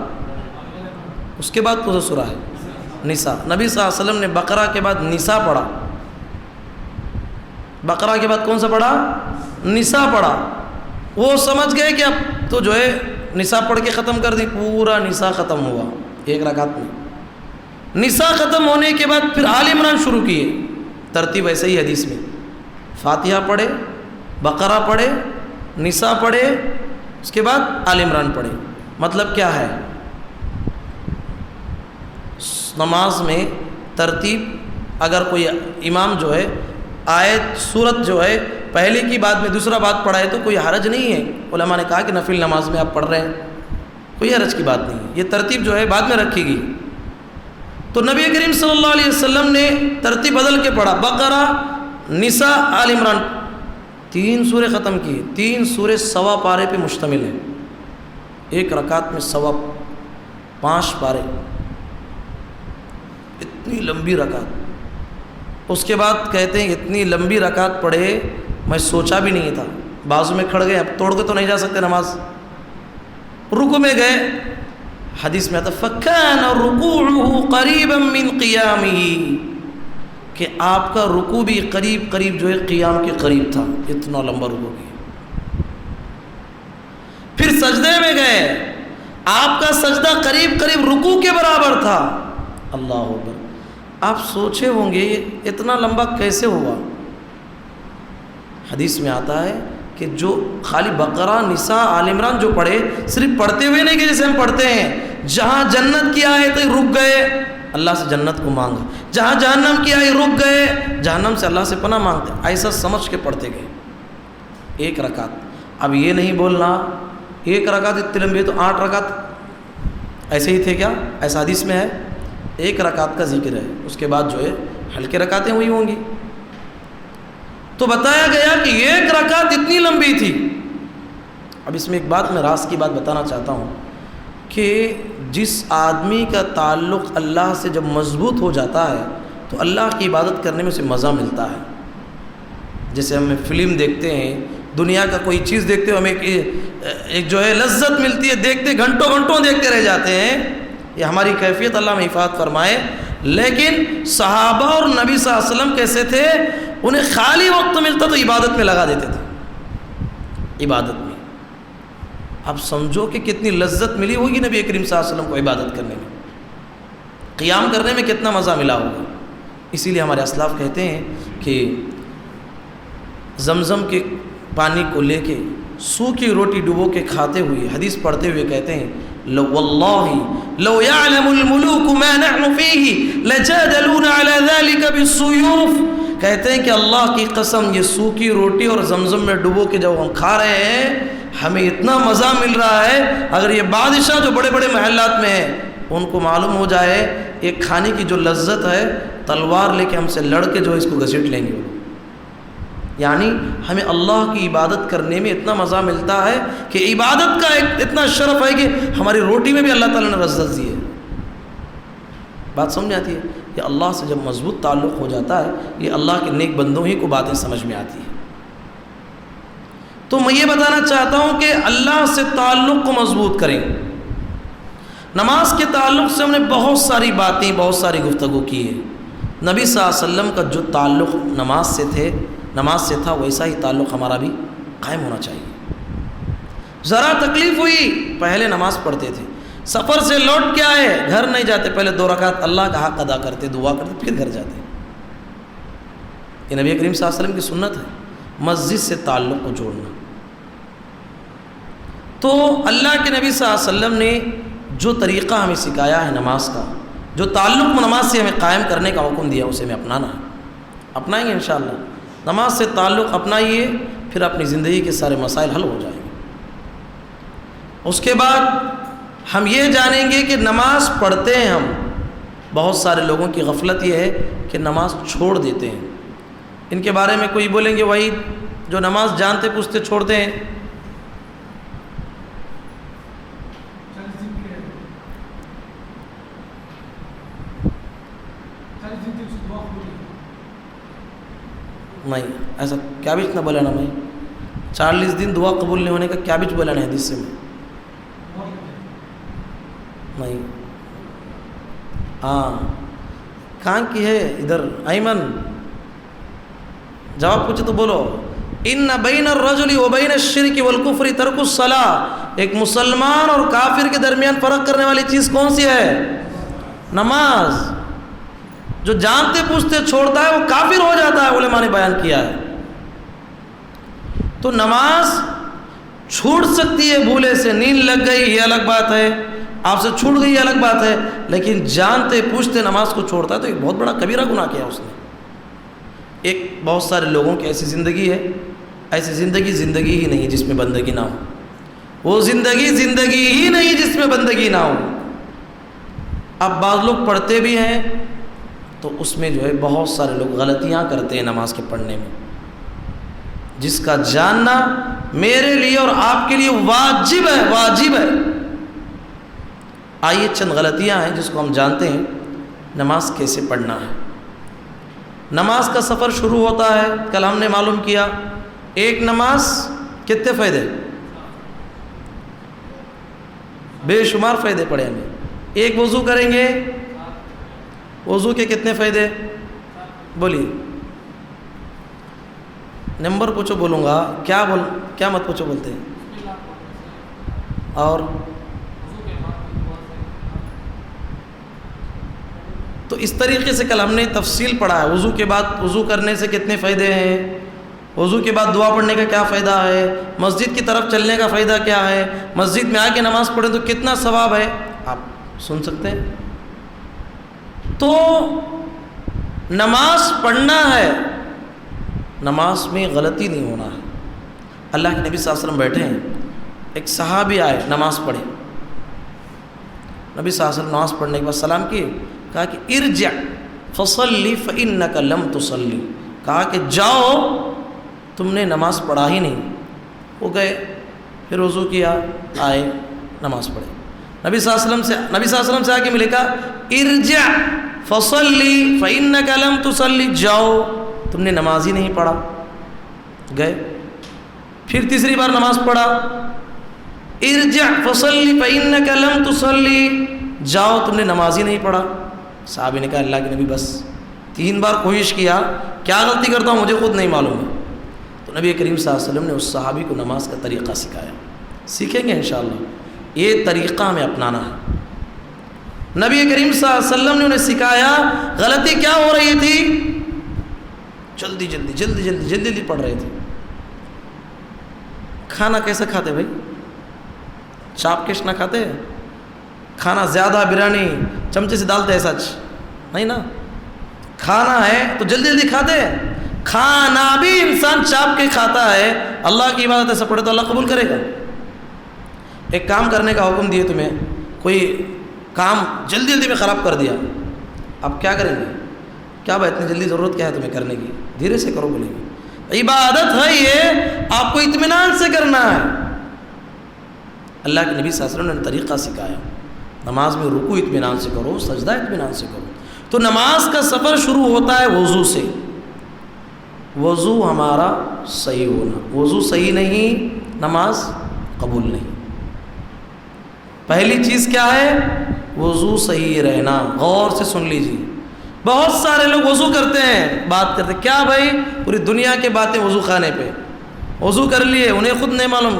اس کے بعد کون سا سورہ ہے؟ نساء. نبی صلی اللہ علیہ وسلم نے بقرہ کے بعد نساء پڑھا. بقرہ کے بعد کون سا پڑھا؟ نساء پڑھا. وہ سمجھ گئے کہ اب تو جو ہے نساء پڑھ کے ختم کر دی. پورا نساء ختم ہوا ایک رکعت میں. نساء ختم ہونے کے بعد پھر آل عمران شروع کیے. ترتیب ایسے ہی حدیث میں، فاتحہ پڑھے، بقرہ پڑھے، نساء پڑھے، اس کے بعد آل عمران پڑھے. مطلب کیا ہے؟ نماز میں ترتیب، اگر کوئی امام جو ہے آیت سورت جو ہے پہلے کی بعد میں دوسرا بات پڑھائے تو کوئی حرج نہیں ہے. علماء نے کہا کہ نفل نماز میں آپ پڑھ رہے ہیں، کوئی حرج کی بات نہیں ہے. یہ ترتیب جو ہے بعد میں رکھے گی. تو نبی کریم صلی اللہ علیہ وسلم نے ترتیب بدل کے پڑھا. بقرہ، نساء، آل عمران، 3 سورے ختم کیے. 3 سورے 1.25 پارے پہ مشتمل ہیں. ایک رکعت میں 5.25 پارے، اتنی لمبی رکعت. اس کے بعد کہتے ہیں اتنی لمبی رکعت پڑھے میں سوچا بھی نہیں تھا. بازو میں کھڑ گئے، اب توڑ کے تو نہیں جا سکتے نماز. رکوع میں گئے، حدیث میں آتا فَكَانَ رُكُوعُهُ قَرِيبًا مِّن قِيَامِهِ، کہ آپ کا رکوع بھی قریب جو ہے قیام کے قریب تھا. اتنا لمبا رکوع کیا. پھر سجدے میں گئے، آپ کا سجدہ قریب رکوع کے برابر تھا. اللہ اکبر. آپ سوچے ہوں گے اتنا لمبا کیسے ہوا؟ حدیث میں آتا ہے کہ جو خالی بقرہ، نساء، آل عمران جو پڑھے، صرف پڑھتے ہوئے نہیں کہ جیسے ہم پڑھتے ہیں جہاں جنت کی آئے تو رک گئے، اللہ سے جنت کو مانگا. جہاں جہنم کی آئے رک گئے، جہنم سے اللہ سے پناہ مانگتے. ایسا سمجھ کے پڑھتے گئے. ایک رکعت. اب یہ نہیں بولنا ایک رکعت اتنی لمبی ہے تو 8 رکعت ایسے ہی تھے کیا؟ ایسا حدیث میں ہے. ایک رکعت کا ذکر ہے، اس کے بعد جو ہے ہلکی رکعتیں ہوئی ہوں گی۔ تو بتایا گیا کہ ایک رکعت اتنی لمبی تھی۔ اب اس میں ایک بات، میں راز کی بات بتانا چاہتا ہوں کہ جس آدمی کا تعلق اللہ سے جب مضبوط ہو جاتا ہے تو اللہ کی عبادت کرنے میں اسے مزہ ملتا ہے۔ جیسے ہم فلم دیکھتے ہیں، دنیا کا کوئی چیز دیکھتے ہو، ہمیں ایک جو ہے لذت ملتی ہے، دیکھتے گھنٹوں گھنٹوں دیکھتے رہ جاتے ہیں، یہ ہماری کیفیت اللہ میں حفاظت فرمائے۔ لیکن صحابہ اور نبی صلی اللہ علیہ وسلم کیسے تھے؟ انہیں خالی وقت ملتا تو عبادت میں لگا دیتے تھے، عبادت میں۔ اب سمجھو کہ کتنی لذت ملی ہوگی نبی کریم صلی اللہ علیہ وسلم کو عبادت کرنے میں، قیام کرنے میں کتنا مزہ ملا ہوگا۔ اسی لیے ہمارے اسلاف کہتے ہیں کہ زمزم کے پانی کو لے کے سوکھی روٹی ڈبو کے کھاتے ہوئے، حدیث پڑھتے ہوئے کہتے ہیں لو واللہ لو يعلم الملوک ما نحن فیہ لجادلون علی ذلک بالسیوف۔ کہتے ہیں کہ اللہ کی قسم، یہ سوکھی روٹی اور زمزم میں ڈبو کے جب ہم کھا رہے ہیں، ہمیں اتنا مزہ مل رہا ہے، اگر یہ بادشاہ جو بڑے بڑے محلات میں ہیں ان کو معلوم ہو جائے ایک کھانے کی جو لذت ہے، تلوار لے کے ہم سے لڑ کے جو اس کو گھسیٹ لیں گے۔ یعنی ہمیں اللہ کی عبادت کرنے میں اتنا مزہ ملتا ہے کہ عبادت کا ایک اتنا شرف ہے کہ ہماری روٹی میں بھی اللہ تعالیٰ نے لذت دی ہے۔ بات سمجھ آتی ہے؟ یہ اللہ سے جب مضبوط تعلق ہو جاتا ہے، یہ اللہ کے نیک بندوں ہی کو باتیں سمجھ میں آتی ہیں۔ تو میں یہ بتانا چاہتا ہوں کہ اللہ سے تعلق کو مضبوط کریں۔ نماز کے تعلق سے ہم نے بہت ساری باتیں، بہت ساری گفتگو کی ہے۔ نبی صلی اللہ علیہ وسلم کا جو تعلق نماز سے تھا ویسا ہی تعلق ہمارا بھی قائم ہونا چاہیے۔ ذرا تکلیف ہوئی پہلے نماز پڑھتے تھے، سفر سے لوٹ کے آئے گھر نہیں جاتے، پہلے 2 رکعت اللہ کا حق ادا کرتے، دعا کرتے، پھر گھر جاتے۔ یہ نبی کریم صلی اللہ علیہ وسلم کی سنت ہے، مسجد سے تعلق کو جوڑنا۔ تو اللہ کے نبی صلی اللہ علیہ وسلم نے جو طریقہ ہمیں سکھایا ہے نماز کا، جو تعلق نماز سے ہمیں قائم کرنے کا حکم دیا، اسے ہمیں اپنانا ہے، اپنائیں گے انشاءاللہ۔ نماز سے تعلق اپنائیے، پھر اپنی زندگی کے سارے مسائل حل ہو جائیں گے۔ اس کے بعد ہم یہ جانیں گے کہ نماز پڑھتے ہیں ہم، بہت سارے لوگوں کی غفلت یہ ہے کہ نماز چھوڑ دیتے ہیں۔ ان کے بارے میں کوئی بولیں گے وہی جو نماز جانتے پوچھتے چھوڑتے ہیں، نہیں ایسا کیا بیچ نہ بولا نا بھائی، 40 دن دعا قبول نہیں ہونے کا کیا بیچ بولا نا حدیث سے میں نہیں۔ ہاں کہاں کی ہے ادھر ایمن، جواب پوچھے تو بولو۔ ان بین الرجل وبین الشرک والکفر ترک الصلاۃ، ایک مسلمان اور کافر کے درمیان فرق کرنے والی چیز کون سی ہے؟ نماز۔ جو جانتے پوچھتے چھوڑتا ہے وہ کافر ہو جاتا ہے، علماء نے بیان کیا ہے۔ تو نماز چھوٹ سکتی ہے بھولے سے، نیند لگ گئی یہ الگ بات ہے، آپ سے چھوٹ گئی یہ الگ بات ہے، لیکن جانتے پوچھتے نماز کو چھوڑتا ہے تو ایک بہت بڑا کبیرہ گناہ کیا اس نے۔ ایک بہت سارے لوگوں کی ایسی زندگی ہے، ایسی زندگی ہی نہیں جس میں بندگی نہ ہو، وہ زندگی ہی نہیں جس میں بندگی نہ ہو۔ اب بعض لوگ پڑھتے بھی ہیں تو اس میں جو ہے بہت سارے لوگ غلطیاں کرتے ہیں نماز کے پڑھنے میں، جس کا جاننا میرے لیے اور آپ کے لیے واجب ہے۔ آئیے چند غلطیاں ہیں جس کو ہم جانتے ہیں نماز کیسے پڑھنا ہے۔ نماز کا سفر شروع ہوتا ہے، کل ہم نے معلوم کیا، ایک نماز کتنے فائدے، بے شمار فائدے پڑے ہمیں۔ ایک وضو کریں گے، وضو کے کتنے فائدے بولیے، نمبر پوچھو بولوں گا، کیا مت پوچھو بولتے ہیں، اور تو اس طریقے سے کل ہم نے تفصیل پڑھا ہے۔ وضو کے بعد وضو کرنے سے کتنے فائدے ہیں، وضو کے بعد دعا پڑھنے کا کیا فائدہ ہے، مسجد کی طرف چلنے کا فائدہ کیا ہے، مسجد میں آ کے نماز پڑھیں تو کتنا ثواب ہے، آپ سن سکتے ہیں۔ تو نماز پڑھنا ہے، نماز میں غلطی نہیں ہونا ہے۔ اللہ کے نبی صلی اللہ علیہ وسلم بیٹھے ہیں، ایک صحابی آئے نماز پڑھے، نبی صلی اللہ علیہ وسلم نماز پڑھنے کے بعد سلام کیے، کہا کہ ارجع فصلی فإنک لم تصلی، کہا کہ جاؤ تم نے نماز پڑھا ہی نہیں۔ وہ گئے، پھر وضو کیا، آئے، نماز پڑھے۔ نبی صلی اللہ علیہ وسلم سے آ کے ملے، کہا ارجع فصلی فإنک لم تصلی، جاؤ تم نے نماز ہی نہیں پڑھا۔ گئے، پھر تیسری بار نماز پڑھا، ارجع فصلی فإنک لم تصلی، جاؤ تم نے نماز ہی نہیں پڑھا۔ صحابی نے کہا اللہ کے نبی بس 3 بار کوشش کیا، کیا غلطی کرتا ہوں مجھے خود نہیں معلوم ہے۔ تو نبی کریم صلی اللہ علیہ وسلم نے اس صحابی کو نماز کا طریقہ سکھایا۔ سیکھیں گے انشاءاللہ، یہ طریقہ ہمیں اپنانا ہے۔ نبی کریم صلی اللہ علیہ وسلم نے انہیں سکھایا۔ غلطی کیا ہو رہی تھی؟ جلدی پڑھ رہے تھے۔ کھانا کیسے کھاتے بھائی؟ چاپ کش نہ کھاتے؟ کھانا زیادہ بریانی چمچے سے ڈالتے ہیں؟ سچ نہیں نا؟ کھانا ہے تو جلدی کھاتے ہیں۔ کھانا بھی انسان چاپ کے کھاتا ہے، اللہ کی عبادت ایسا پڑھے تو اللہ قبول کرے گا۔ ایک کام کرنے کا حکم دیے تمہیں، کوئی کام جلدی میں خراب کر دیا، اب کیا کریں گے؟ کیا بھائی اتنی جلدی ضرورت کیا ہے تمہیں کرنے کی؟ دھیرے سے کرو، بولیں گے عبادت ہے یہ، آپ کو اطمینان سے کرنا ہے۔ اللہ کے نبی صلی اللہ علیہ وسلم نے طریقہ سکھایا، نماز میں رکوع اطمینان سے کرو، سجدہ اطمینان سے کرو۔ تو نماز کا سفر شروع ہوتا ہے وضو سے۔ وضو ہمارا صحیح ہونا، وضو صحیح نہیں نماز قبول نہیں۔ پہلی چیز کیا ہے؟ وضو صحیح رہنا۔ غور سے سن لیجیے، بہت سارے لوگ وضو کرتے ہیں، بات کرتے ہیں، کیا بھائی پوری دنیا کی باتیں وضو خانے پہ، وضو کر لیے، انہیں خود نہیں معلوم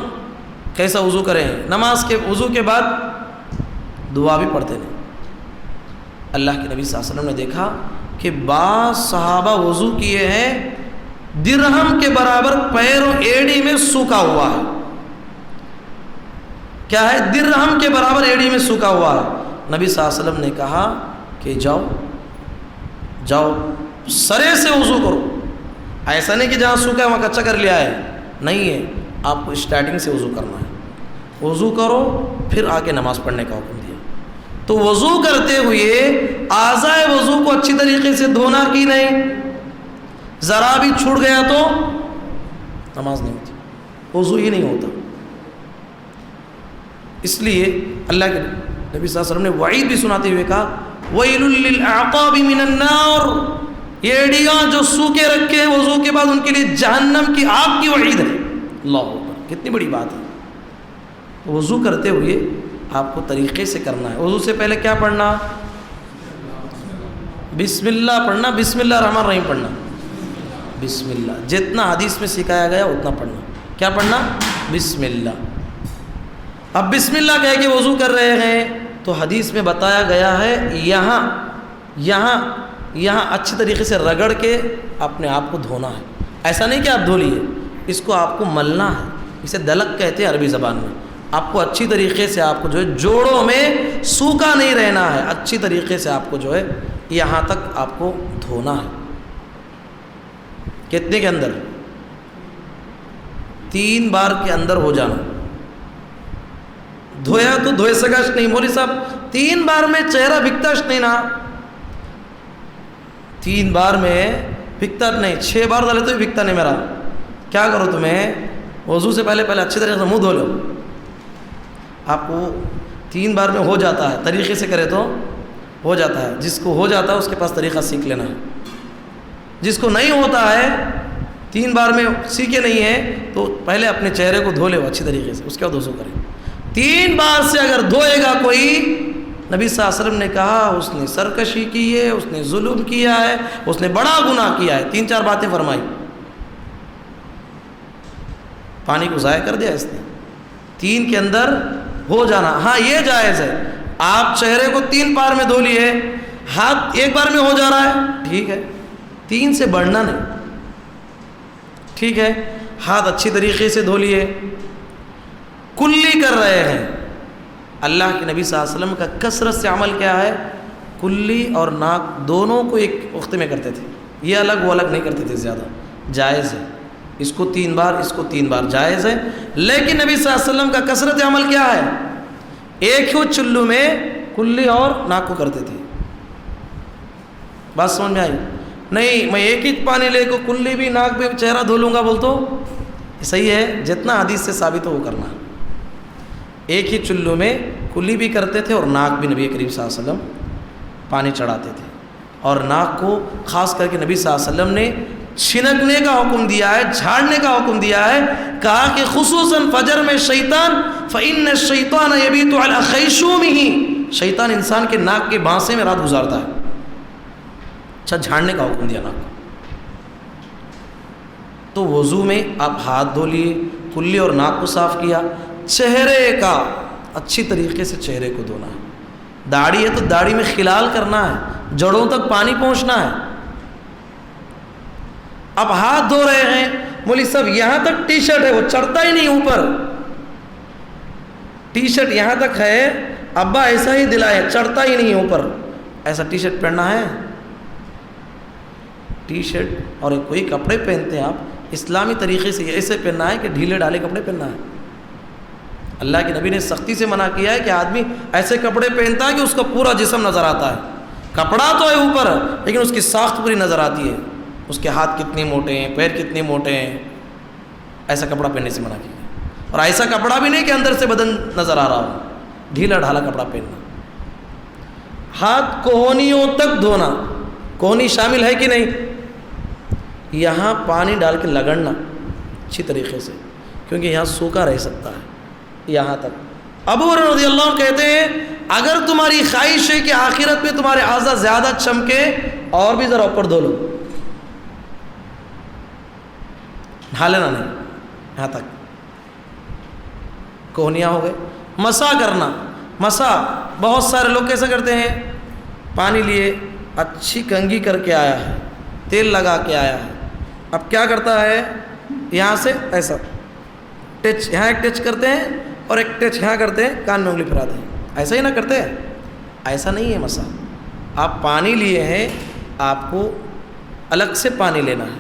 کیسا وضو کریں۔ نماز کے وضو کے بعد دعا بھی پڑھتے نہیں۔ اللہ کے نبی صلی اللہ علیہ وسلم نے دیکھا کہ بعض صحابہ وضو کیے ہیں، درہم کے برابر پیروں ایڑی میں سوکھا ہوا ہے۔ کیا ہے؟ درہم کے برابر ایڑی میں سوکھا ہوا ہے۔ نبی صلی اللہ علیہ وسلم نے کہا کہ جاؤ سرے سے وضو کرو۔ ایسا نہیں کہ جہاں سوکھا ہے وہاں کچا کر لیا ہے، نہیں ہے، آپ کو اسٹارٹنگ سے وضو کرنا ہے۔ وضو کرو، پھر آگے نماز پڑھنے کا حکم دیا۔ تو وضو کرتے ہوئے اعضائے وضو کو اچھی طریقے سے دھونا کی نہیں، ذرا بھی چھوٹ گیا تو نماز نہیں ہوتی، وضو ہی نہیں ہوتا۔ اس لیے اللہ کے نبی صلی اللہ علیہ وسلم نے وعید بھی سناتے ہوئے کہا وَيْلٌ لِّلْأَعْقَابِ مِنَ النَّارِ، یہ ایڑیاں جو سوکھے رکھے ہیں وضو کے بعد ان کے لیے جہنم کی آگ کی وعید ہے۔ اللہ اکبر، کتنی بڑی بات ہے۔ وضو کرتے ہوئے آپ کو طریقے سے کرنا ہے۔ وضو سے پہلے کیا پڑھنا؟ بسم اللہ پڑھنا، بسم اللہ الرحمن الرحیم پڑھنا، بسم اللہ جتنا حدیث میں سکھایا گیا اتنا پڑھنا۔ کیا پڑھنا؟ بسم اللہ۔ اب بسم اللہ کہہ کے وضو کر رہے ہیں تو حدیث میں بتایا گیا ہے یہاں اچھی طریقے سے رگڑ کے اپنے آپ کو دھونا ہے۔ ایسا نہیں کہ آپ دھو لیے، اس کو آپ کو ملنا ہے، اسے دلک کہتے ہیں عربی زبان میں۔ آپ کو اچھی طریقے سے آپ کو جو ہے جوڑوں میں سوکھا نہیں رہنا ہے، اچھی طریقے سے آپ کو جو ہے یہاں تک آپ کو دھونا ہے۔ کتنے کے اندر؟ 3 بار کے اندر ہو جانا۔ دھویا تو دھوئے سگاش نہیں، مولوی صاحب 3 بار میں چہرہ بھکتاش نہیں نا، 3 بار میں بھکتا نہیں، 6 بار ڈالے تو بھی بھکتا نہیں میرا۔ کیا کرو تمہیں؟ وضو سے پہلے اچھی طریقے سے منہ دھو لو۔ آپ کو 3 بار میں ہو جاتا ہے، طریقے سے کرے تو ہو جاتا ہے۔ جس کو ہو جاتا ہے اس کے پاس طریقہ سیکھ لینا ہے۔ جس کو نہیں ہوتا ہے، 3 بار میں سیکھے نہیں ہے، تو پہلے اپنے چہرے کو دھو لے اچھی طریقے سے، اس کے بعد وضو کرے۔ 3 بار سے اگر دھوئے گا کوئی، نبی صلی اللہ علیہ وسلم نے کہا اس نے سرکشی کی ہے، اس نے ظلم کیا ہے، اس نے بڑا گناہ کیا ہے۔ 3-4 باتیں فرمائی، پانی کو ضائع کر دیا اس نے۔ 3 کے اندر ہو جانا، ہاں یہ جائز ہے۔ آپ چہرے کو 3 بار میں دھو لیے، ہاتھ 1 بار میں ہو جا رہا ہے، ٹھیک ہے، 3 سے بڑھنا نہیں، ٹھیک ہے۔ ہاتھ اچھی طریقے سے دھو لیے، کلی کر رہے ہیں۔ اللہ کے نبی صلی اللہ علیہ وسلم کا کثرت سے عمل کیا ہے؟ کلی اور ناک دونوں کو ایک وقت میں کرتے تھے، یہ الگ وہ الگ نہیں کرتے تھے زیادہ، جائز ہے۔ اس کو 3 بار، اس کو 3 بار جائز ہے۔ لیکن نبی صلی اللہ علیہ وسلم کا کثرت عمل کیا ہے؟ ایک ہی چلو میں کلی اور ناک کو کرتے تھے۔ بات سمجھ میں آئی؟ نہیں میں ایک ہی پانی لے کو کلی بھی ناک پہ چہرہ دھو لوں گا بول تو صحیح ہے؟ جتنا حدیث سے ثابت ہو وہ کرنا. ایک ہی چلو میں کلی بھی کرتے تھے اور ناک بھی نبی کریم صلی اللہ علیہ وسلم پانی چڑھاتے تھے. اور ناک کو خاص کر کے نبی صلی اللہ علیہ وسلم نے چھنکنے کا حکم دیا ہے, جھاڑنے کا حکم دیا ہے. کہا کہ خصوصاً فجر میں شیطان فإن الشیطان یبیت علی خیشومہ, شیطان انسان کے ناک کے بانسے میں رات گزارتا ہے. اچھا جھاڑنے کا حکم دیا ناک کو. تو وضو میں آپ ہاتھ دھو لیے, کلی اور ناک کو صاف کیا. چہرے کا اچھی طریقے سے چہرے کو دھونا ہے. داڑھی ہے تو داڑھی میں خلال کرنا ہے, جڑوں تک پانی پہنچنا ہے. اب ہاتھ دھو رہے ہیں مولوی صاحب, یہاں تک ٹی شرٹ ہے وہ چڑھتا ہی نہیں اوپر, ٹی شرٹ یہاں تک ہے, ابا ایسا ہی دلائے چڑھتا ہی نہیں اوپر. ایسا ٹی شرٹ پہننا ہے؟ ٹی شرٹ اور کوئی کپڑے پہنتے ہیں آپ اسلامی طریقے سے ایسے پہننا ہے کہ ڈھیلے ڈھالے کپڑے پہننا ہے. اللہ کے نبی نے سختی سے منع کیا ہے کہ آدمی ایسے کپڑے پہنتا ہے کہ اس کا پورا جسم نظر آتا ہے. کپڑا تو ہے اوپر لیکن اس کی ساخت پوری نظر آتی ہے, اس کے ہاتھ کتنے موٹے ہیں, پیر کتنے موٹے ہیں. ایسا کپڑا پہننے سے منع کیا. اور ایسا کپڑا بھی نہیں کہ اندر سے بدن نظر آ رہا ہو, ڈھیلا ڈھالا کپڑا پہننا. ہاتھ کوہنیوں تک دھونا, کوہنی شامل ہے کہ نہیں, یہاں پانی ڈال کے لگڑنا اچھی طریقے سے, کیونکہ یہاں سوکھا رہ سکتا ہے یہاں تک. ابو ہریرہ رضی اللہ عنہ کہتے ہیں اگر تمہاری خواہش ہے کہ آخرت میں تمہارے اعضاء زیادہ چمکے, اور بھی ذرا اوپر دھو لو, نہا لینا نہیں یہاں تک, کوہنیاں ہو گئے. مسا کرنا, مسا بہت سارے لوگ کیسے کرتے ہیں, پانی لیے اچھی کنگھی کر کے آیا ہے, تیل لگا کے آیا ہے, اب کیا کرتا ہے یہاں سے ایسا ٹچ, یہاں ایک ٹچ کرتے ہیں اور ایک ٹچ یہاں کرتے ہیں, کان میں انگلی پھراتے ہیں. ایسا ہی نہ کرتے ہیں, ایسا نہیں ہے مسا. آپ پانی لیے ہیں, آپ کو الگ سے پانی لینا ہے,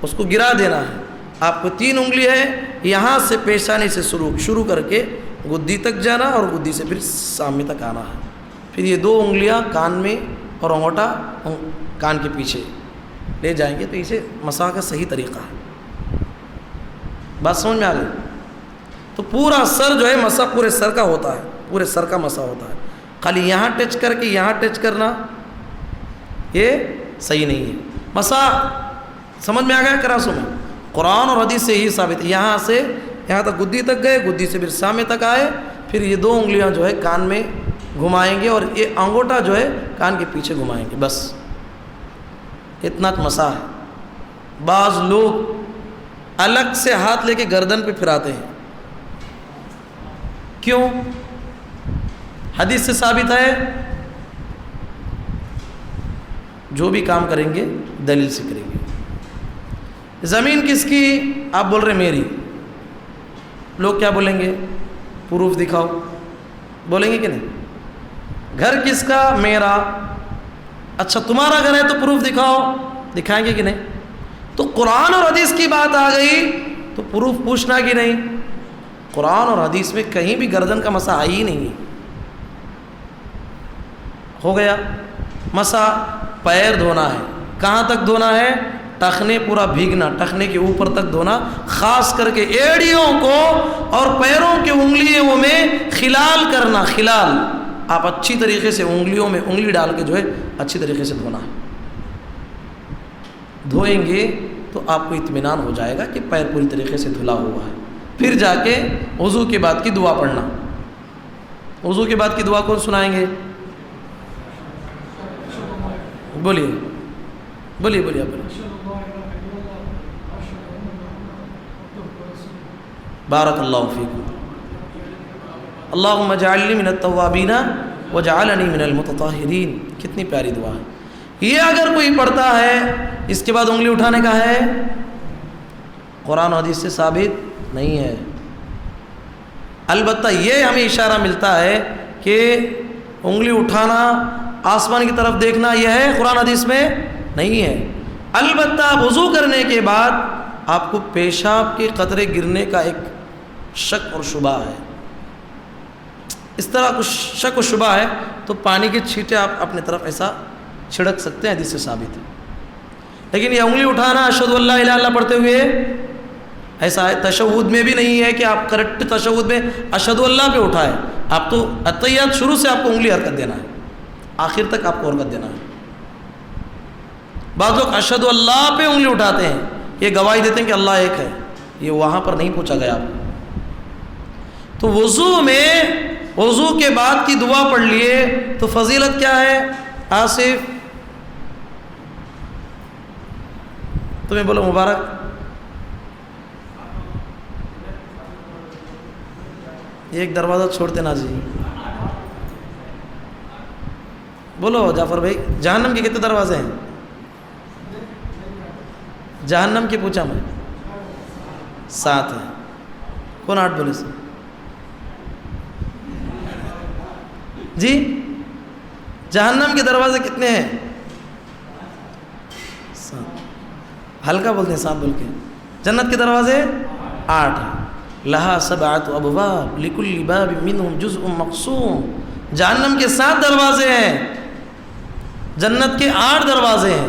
اس کو گرا دینا ہے. آپ کو 3 انگلی ہے, یہاں سے پیشانی سے شروع کر کے گدی تک جانا اور گدی سے پھر سامنے تک آنا ہے. پھر یہ 2 انگلیاں کان میں اور انگوٹا کان کے پیچھے لے جائیں گے, تو اسے مسا کا صحیح طریقہ ہے. بات سمجھ میں آ گئی؟ تو پورا سر جو ہے مسا پورے سر کا ہوتا ہے, پورے سر کا مسا ہوتا ہے. خالی یہاں ٹچ کر کے یہاں ٹچ کرنا یہ صحیح نہیں ہے. مسا سمجھ میں آ گیا کراسوں میں؟ قرآن اور حدیث سے ہی ثابت ہے. یہاں سے یہاں تک گدی تک گئے, گدی سے پھر سامنے تک آئے, پھر یہ 2 انگلیاں جو ہے کان میں گھمائیں گے اور یہ انگوٹا جو ہے کان کے پیچھے گھمائیں گے, بس اتنا مسا ہے. بعض لوگ الگ سے ہاتھ لے کے گردن پہ پھراتے ہیں, کیوں؟ حدیث سے ثابت ہے جو بھی کام کریں گے دلیل سے کریں گے. زمین کس کی؟ آپ بول رہے میری, لوگ کیا بولیں گے؟ پروف دکھاؤ, بولیں گے کہ نہیں؟ گھر کس کا؟ میرا. اچھا تمہارا گھر ہے تو پروف دکھاؤ, دکھائیں گے کہ نہیں؟ تو قرآن اور حدیث کی بات آ گئی تو پروف پوچھنا کہ نہیں؟ قرآن اور حدیث میں کہیں بھی گردن کا مسا آئی ہی نہیں ہے. ہو گیا مسا. پیر دھونا ہے, کہاں تک دھونا ہے؟ ٹخنے پورا بھیگنا, ٹخنے کے اوپر تک دھونا, خاص کر کے ایڑیوں کو اور پیروں کے انگلیوں میں خلال کرنا. خلال آپ اچھی طریقے سے انگلیوں میں انگلی ڈال کے جو ہے اچھی طریقے سے دھونا ہے. دھوئیں گے تو آپ کو اطمینان ہو جائے گا کہ پیر پوری طریقے سے دھلا ہوا ہے. پھر جا کے وضو کے بعد کی دعا پڑھنا. وضو کے بعد کی دعا کون سنائیں گے؟ بولیے بولیے بولیے آپ بولیے. بارک اللہ فیکم. اللہم اجعلنی من التوابین وجعلنی من المتطہرین. کتنی پیاری دعا ہے یہ. اگر کوئی پڑھتا ہے اس کے بعد انگلی اٹھانے کا ہے, قرآن و حدیث سے ثابت نہیں ہے. البتہ یہ ہمیں اشارہ ملتا ہے کہ انگلی اٹھانا, آسمان کی طرف دیکھنا, یہ ہے قرآن حدیث میں نہیں ہے. البتہ وضو کرنے کے بعد آپ کو پیشاب کے قطرے گرنے کا ایک شک اور شبہ ہے, اس طرح کچھ شک و شبہ ہے تو پانی کے چھینٹے آپ اپنے طرف ایسا چھڑک سکتے ہیں، حدیث سے ثابت ہے. لیکن یہ انگلی اٹھانا اشہد ان لا الہ الا اللہ پڑھتے ہوئے ایسا ہے، تشہد میں بھی نہیں ہے کہ آپ کریکٹ تشہد میں اشہد اللہ پہ اٹھائے. آپ تو اتحیات شروع سے آپ کو انگلی حرکت دینا ہے، آخر تک آپ کو حرکت دینا ہے. بعض لوگ اشہد اللہ پہ انگلی اٹھاتے ہیں، یہ گواہی دیتے ہیں کہ اللہ ایک ہے، یہ وہاں پر نہیں پہنچا گیا آپ. تو وضو میں وضو کے بعد کی دعا پڑھ لیے تو فضیلت کیا ہے؟ آصف تمہیں بولو مبارک. ایک دروازہ چھوڑتے نا جی. بولو جعفر بھائی، جہنم کے کتنے دروازے ہیں؟ جہنم کے پوچھا میں 7 ہیں. کون 8 بولے سے؟ جی جہنم کے دروازے کتنے ہیں؟ 7. ہلکا بولتے ہیں 7 بول کے. جنت کے دروازے 8 ہیں. لہا 7 ابواب لکل باب منہم جزء مقسوم. جہنم کے 7 دروازے ہیں، جنت کے 8 دروازے ہیں.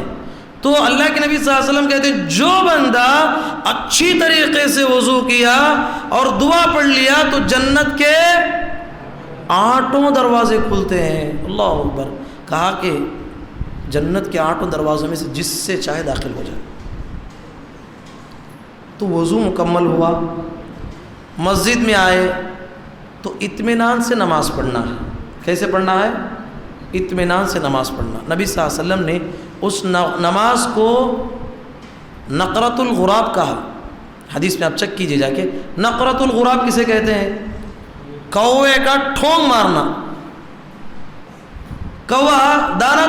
تو اللہ کے نبی صلی اللہ علیہ وسلم کہتے ہیں جو بندہ اچھی طریقے سے وضو کیا اور دعا پڑھ لیا تو جنت کے 8 دروازے کھلتے ہیں. اللہ اکبر. کہا کہ جنت کے 8 دروازوں میں سے جس سے چاہے داخل ہو جائے. تو وضو مکمل ہوا، مسجد میں آئے تو اطمینان سے نماز پڑھنا ہے. کیسے پڑھنا ہے؟ اطمینان سے نماز پڑھنا. نبی صلی اللہ علیہ وسلم نے اس نماز کو نقرۃ الغراب کہا. حدیث میں آپ چیک کیجئے جا کے، نقرۃ الغراب کسے کہتے ہیں؟ کوے کا ٹھونگ مارنا. کوا دانا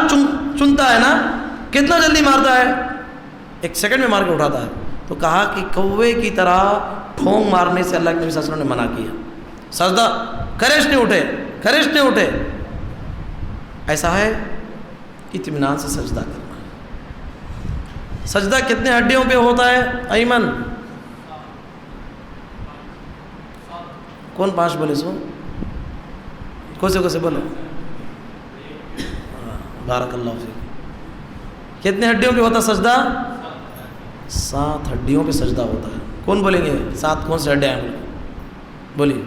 چنتا ہے نا، کتنا جلدی مارتا ہے؟ 1 سیکنڈ میں مار کے اٹھاتا ہے. تو کہا کہ کوے کی طرح ٹھونگ مارنے سے اللہ کے نبی صلی اللہ علیہ وسلم نے منع کیا. سجدہ کریش نہیں اٹھے، کریش نہیں اٹھے. ایسا ہے اطمینان سے سجدہ کرنا. سجدہ کتنے ہڈیوں پہ ہوتا ہے ایمن؟ کون 5 بولے سو؟ کوسے بولو. بارک اللہ فیک. کتنے ہڈیوں پہ ہوتا سجدہ؟ 7 ہڈیوں پہ سجدہ ہوتا ہے. کون بولیں گے 7 کون سے ہڈیاں ہیں؟ بولیے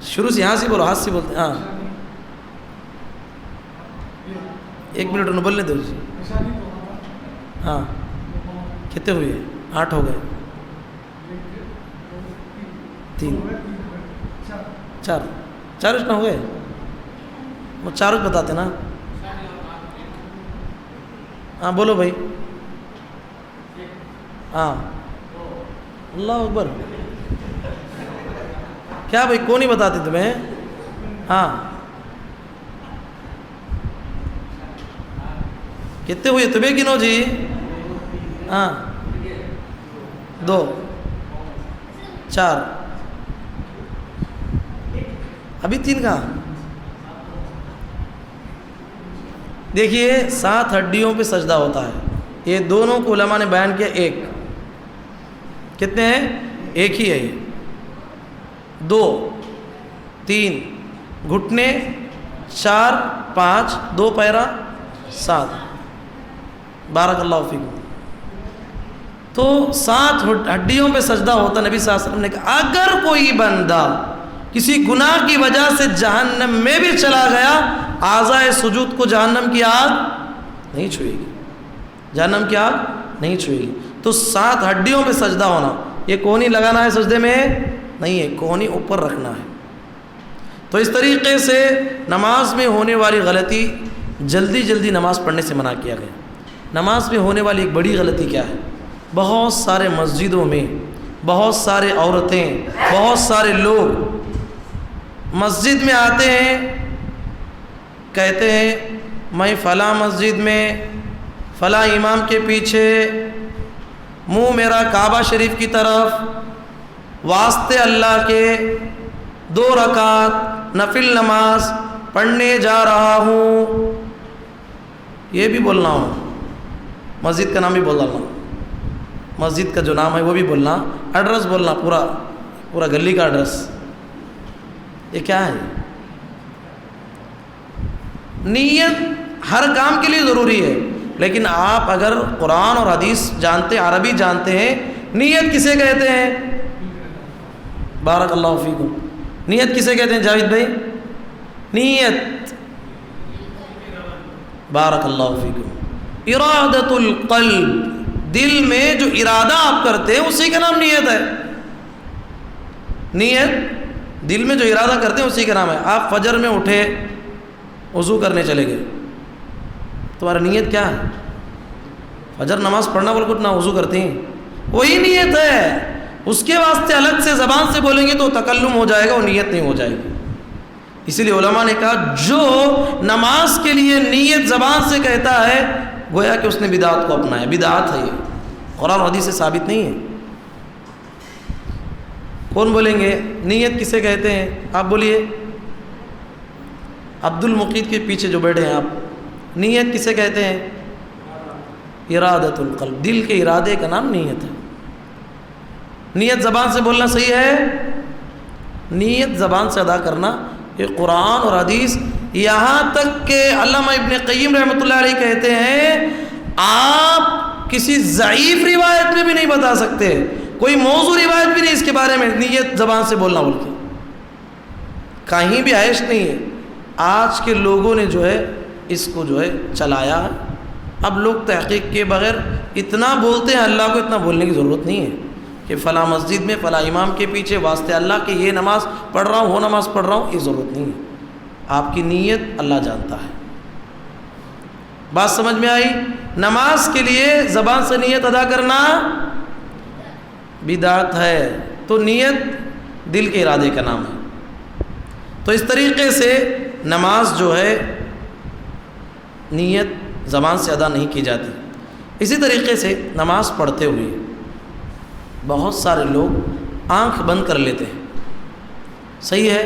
شروع سے، یہاں سے بولو، ہاتھ سے بولتے ہیں. ہاں 1 منٹ انہوں بولنے دو. ہاں کتنے ہوئے؟ 8 ہو گئے. 3 4 اس میں ہو گئے. وہ 4 بتاتے نا. ہاں بولو بھائی. ہاں اللہ اکبر. کیا بھائی کون نہیں بتاتے تمہیں؟ ہاں کتنے ہوئے تمہیں گنو جی. ہاں 2 4 ابھی 3 کہاں؟ دیکھیے 7 ہڈیوں پہ سجدہ ہوتا ہے. یہ دونوں کو علماء نے بیان کیا. 1 کتنے ہیں؟ 1 ہی ہے. یہ 2 3 گھٹنے 4 5 2 پیرا 7. بارک اللہ فیکم. تو 7 ہڈیوں پہ سجدہ ہوتا. نبی صلی اللہ علیہ وسلم نے کہا اگر کوئی بندہ کسی گناہ کی وجہ سے جہنم میں بھی چلا گیا، اعضائے سجود کو جہنم کی آگ نہیں چھوئے گی. جہنم کی آگ نہیں چھوئے گی. تو 7 ہڈیوں پہ سجدہ ہونا، یہ کونی لگانا ہے سجدے میں نہیں ہے، کونی اوپر رکھنا ہے. تو اس طریقے سے نماز میں ہونے والی غلطی، جلدی نماز پڑھنے سے منع کیا گیا. نماز میں ہونے والی ایک بڑی غلطی کیا ہے؟ بہت سارے مسجدوں میں بہت سارے عورتیں، بہت سارے لوگ مسجد میں آتے ہیں، کہتے ہیں میں فلاں مسجد میں فلاں امام کے پیچھے، منہ میرا کعبہ شریف کی طرف، واسطے اللہ کے 2 رکعت نفل نماز پڑھنے جا رہا ہوں. یہ بھی بولنا ہوں، مسجد کا نام بھی بولنا، مسجد کا جو نام ہے وہ بھی بولنا، ایڈریس بولنا، پورا گلی کا ایڈریس. یہ کیا ہے؟ نیت ہر کام کے لیے ضروری ہے، لیکن آپ اگر قرآن اور حدیث جانتے، عربی جانتے ہیں، نیت کسے کہتے ہیں؟ بارک اللہ فیکم، نیت کسے کہتے ہیں جاوید بھائی؟ نیت، بارک اللہ فیکم، ارادۃ القلب، دل میں جو ارادہ آپ کرتے ہیں اسی کا نام نیت ہے۔ نیت دل میں جو ارادہ کرتے ہیں اسی کا نام ہے۔ آپ فجر میں اٹھے، وضو کرنے چلے گئے، تمہارا نیت کیا ہے؟ فجر نماز پڑھنا بول کر نہ وضو کرتے ہیں، وہی نیت ہے۔ اس کے واسطے الگ سے زبان سے بولیں گے تو تکلم ہو جائے گا، وہ نیت نہیں ہو جائے گی۔ اسی لیے علماء نے کہا جو نماز کے لیے نیت زبان سے کہتا ہے گویا کہ اس نے بدعت کو اپنایا، بدعت ہے، یہ قرآن و حدیث سے ثابت نہیں ہے۔ کون بولیں گے نیت کسے کہتے ہیں؟ آپ بولیے، عبد المقید کے پیچھے جو بیٹھے ہیں آپ، نیت کسے کہتے ہیں؟ ارادۃ القلب، دل کے ارادے کا نام نیت ہے۔ نیت زبان سے بولنا صحیح ہے؟ نیت زبان سے ادا کرنا، یہ قرآن اور حدیث، یہاں تک کہ علامہ ابن قیم رحمۃ اللہ علیہ کہتے ہیں آپ کسی ضعیف روایت میں بھی نہیں بتا سکتے، کوئی موضوع روایت بھی نہیں اس کے بارے میں نیت زبان سے بولنا بول کے، کہیں بھی عائش نہیں ہے۔ آج کے لوگوں نے جو ہے اس کو جو ہے چلایا ہے۔ اب لوگ تحقیق کے بغیر اتنا بولتے ہیں، اللہ کو اتنا بولنے کی ضرورت نہیں ہے کہ فلاں مسجد میں فلاں امام کے پیچھے واسطے اللہ کہ یہ نماز پڑھ رہا ہوں، وہ نماز پڑھ رہا ہوں، یہ ضرورت نہیں ہے۔ آپ کی نیت اللہ جانتا ہے۔ بات سمجھ میں آئی؟ نماز کے لیے زبان سے نیت ادا کرنا بدعت ہے، تو نیت دل کے ارادے کا نام ہے۔ تو اس طریقے سے نماز جو ہے نیت زبان سے ادا نہیں کی جاتی۔ اسی طریقے سے نماز پڑھتے ہوئے بہت سارے لوگ آنکھ بند کر لیتے ہیں، صحیح ہے؟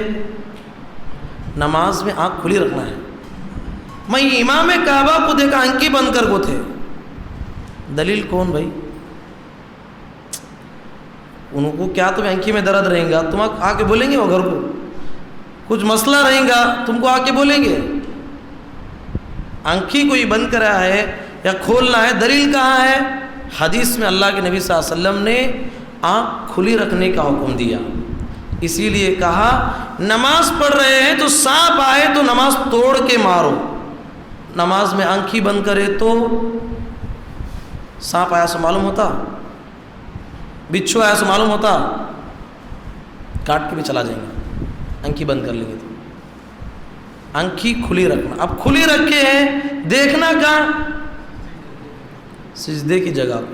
نماز میں آنکھ کھلی رکھنا ہے۔ میں امام کعبہ کو دیکھا آنکھیں بند کر کو تھے، دلیل کون بھائی؟ ان کو کیا تمہیں آنکھی میں درد رہیں گا، تم آ کے بولیں گے وہ گھر کو؟ کچھ مسئلہ رہیں گا تم کو آ کے بولیں گے؟ آنکھی کوئی بند کرا ہے یا کھولنا ہے، دلیل کہاں ہے؟ حدیث میں اللہ کے نبی صلی اللہ علیہ وسلم نے آنکھ کھلی رکھنے کا حکم دیا۔ اسی لیے کہا نماز پڑھ رہے ہیں تو سانپ آئے تو نماز توڑ کے مارو، نماز میں آنکھی بند کرے تو سانپ آیا سو معلوم ہوتا، بچھو آیا سو معلوم ہوتا، کاٹ کے بھی چلا جائیں گے، آنکھی بند کر لیں گے تو۔ آنکھی کھلی رکھنا، اب کھلی رکھے ہیں، دیکھنا کہاں؟ سجدے کی جگہ کو۔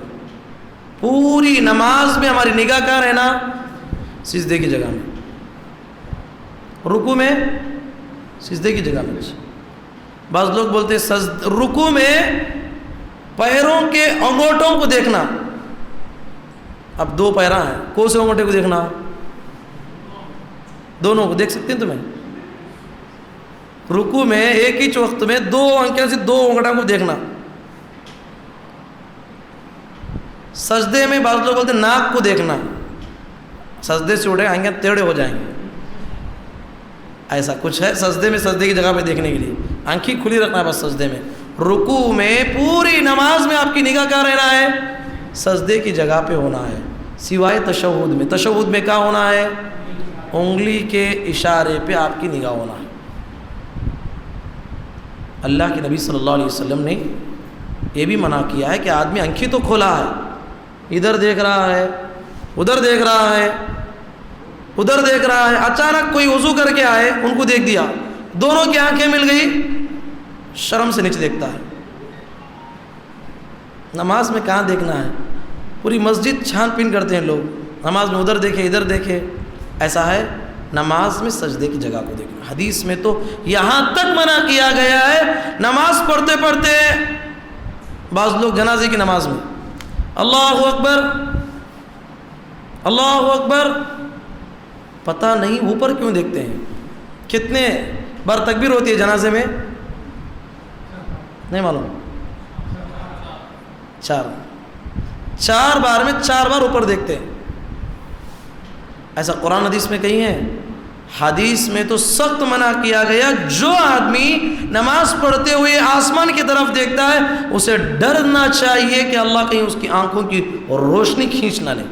پوری نماز میں ہماری نگاہ کہاں رہنا؟ سجدے کی جگہ میں، رکوع میں سجدے کی جگہ میں۔ بعض لوگ بولتے ہیں رکوع میں پیروں کے انگوٹھوں کو دیکھنا۔ اب دو پیراں ہیں، کون سے انگوٹھے کو دیکھنا؟ دونوں کو دیکھ سکتے ہیں تمہیں؟ رکوع میں ایک ہی وقت میں دو انگلیوں سے دو انگوٹھوں کو دیکھنا۔ سجدے میں بعض لوگ بولتے ہیں ناک کو دیکھنا، سجدے سے اٹھے آئیں گے ٹیڑھے ہو جائیں گے، ایسا کچھ ہے سجدے میں، سجدے کی جگہ پہ دیکھنے کے لیے آنکھیں کھلی رکھنا ہے بس سجدے میں۔ رکوع میں پوری نماز میں آپ کی نگاہ کہاں رہنا ہے؟ سجدے کی جگہ پہ ہونا ہے، سوائے تشہد میں۔ تشہد میں کیا ہونا ہے؟ انگلی کے اشارے پہ آپ کی نگاہ ہونا ہے۔ اللہ کے نبی صلی اللہ علیہ وسلم نے یہ بھی منع کیا ہے کہ آدمی آنکھیں تو کھولا ہے، ادھر دیکھ رہا ہے، ادھر دیکھ رہا ہے، ادھر دیکھ رہا ہے، اچانک کوئی وضو کر کے آئے، ان کو دیکھ دیا، دونوں کی آنکھیں مل گئی، شرم سے نیچے دیکھتا ہے۔ نماز میں کہاں دیکھنا ہے؟ پوری مسجد چھان پین کرتے ہیں لوگ، نماز میں ادھر دیکھے ادھر دیکھے، ایسا ہے؟ نماز میں سجدے کی جگہ کو دیکھنا۔ حدیث میں تو یہاں تک منع کیا گیا ہے، نماز پڑھتے پڑھتے بعض لوگ جنازے کی نماز میں اللہ اکبر اللہ اکبر، پتہ نہیں اوپر کیوں دیکھتے ہیں؟ کتنے بار تکبیر ہوتی ہے جنازے میں؟ نہیں معلوم؟ چار بار میں 4 بار اوپر دیکھتے ہیں۔ ایسا قرآن حدیث میں کہیں ہے؟ حدیث میں تو سخت منع کیا گیا، جو آدمی نماز پڑھتے ہوئے آسمان کی طرف دیکھتا ہے اسے ڈرنا چاہیے کہ اللہ کہیں اس کی آنکھوں کی روشنی کھینچ نہ لے،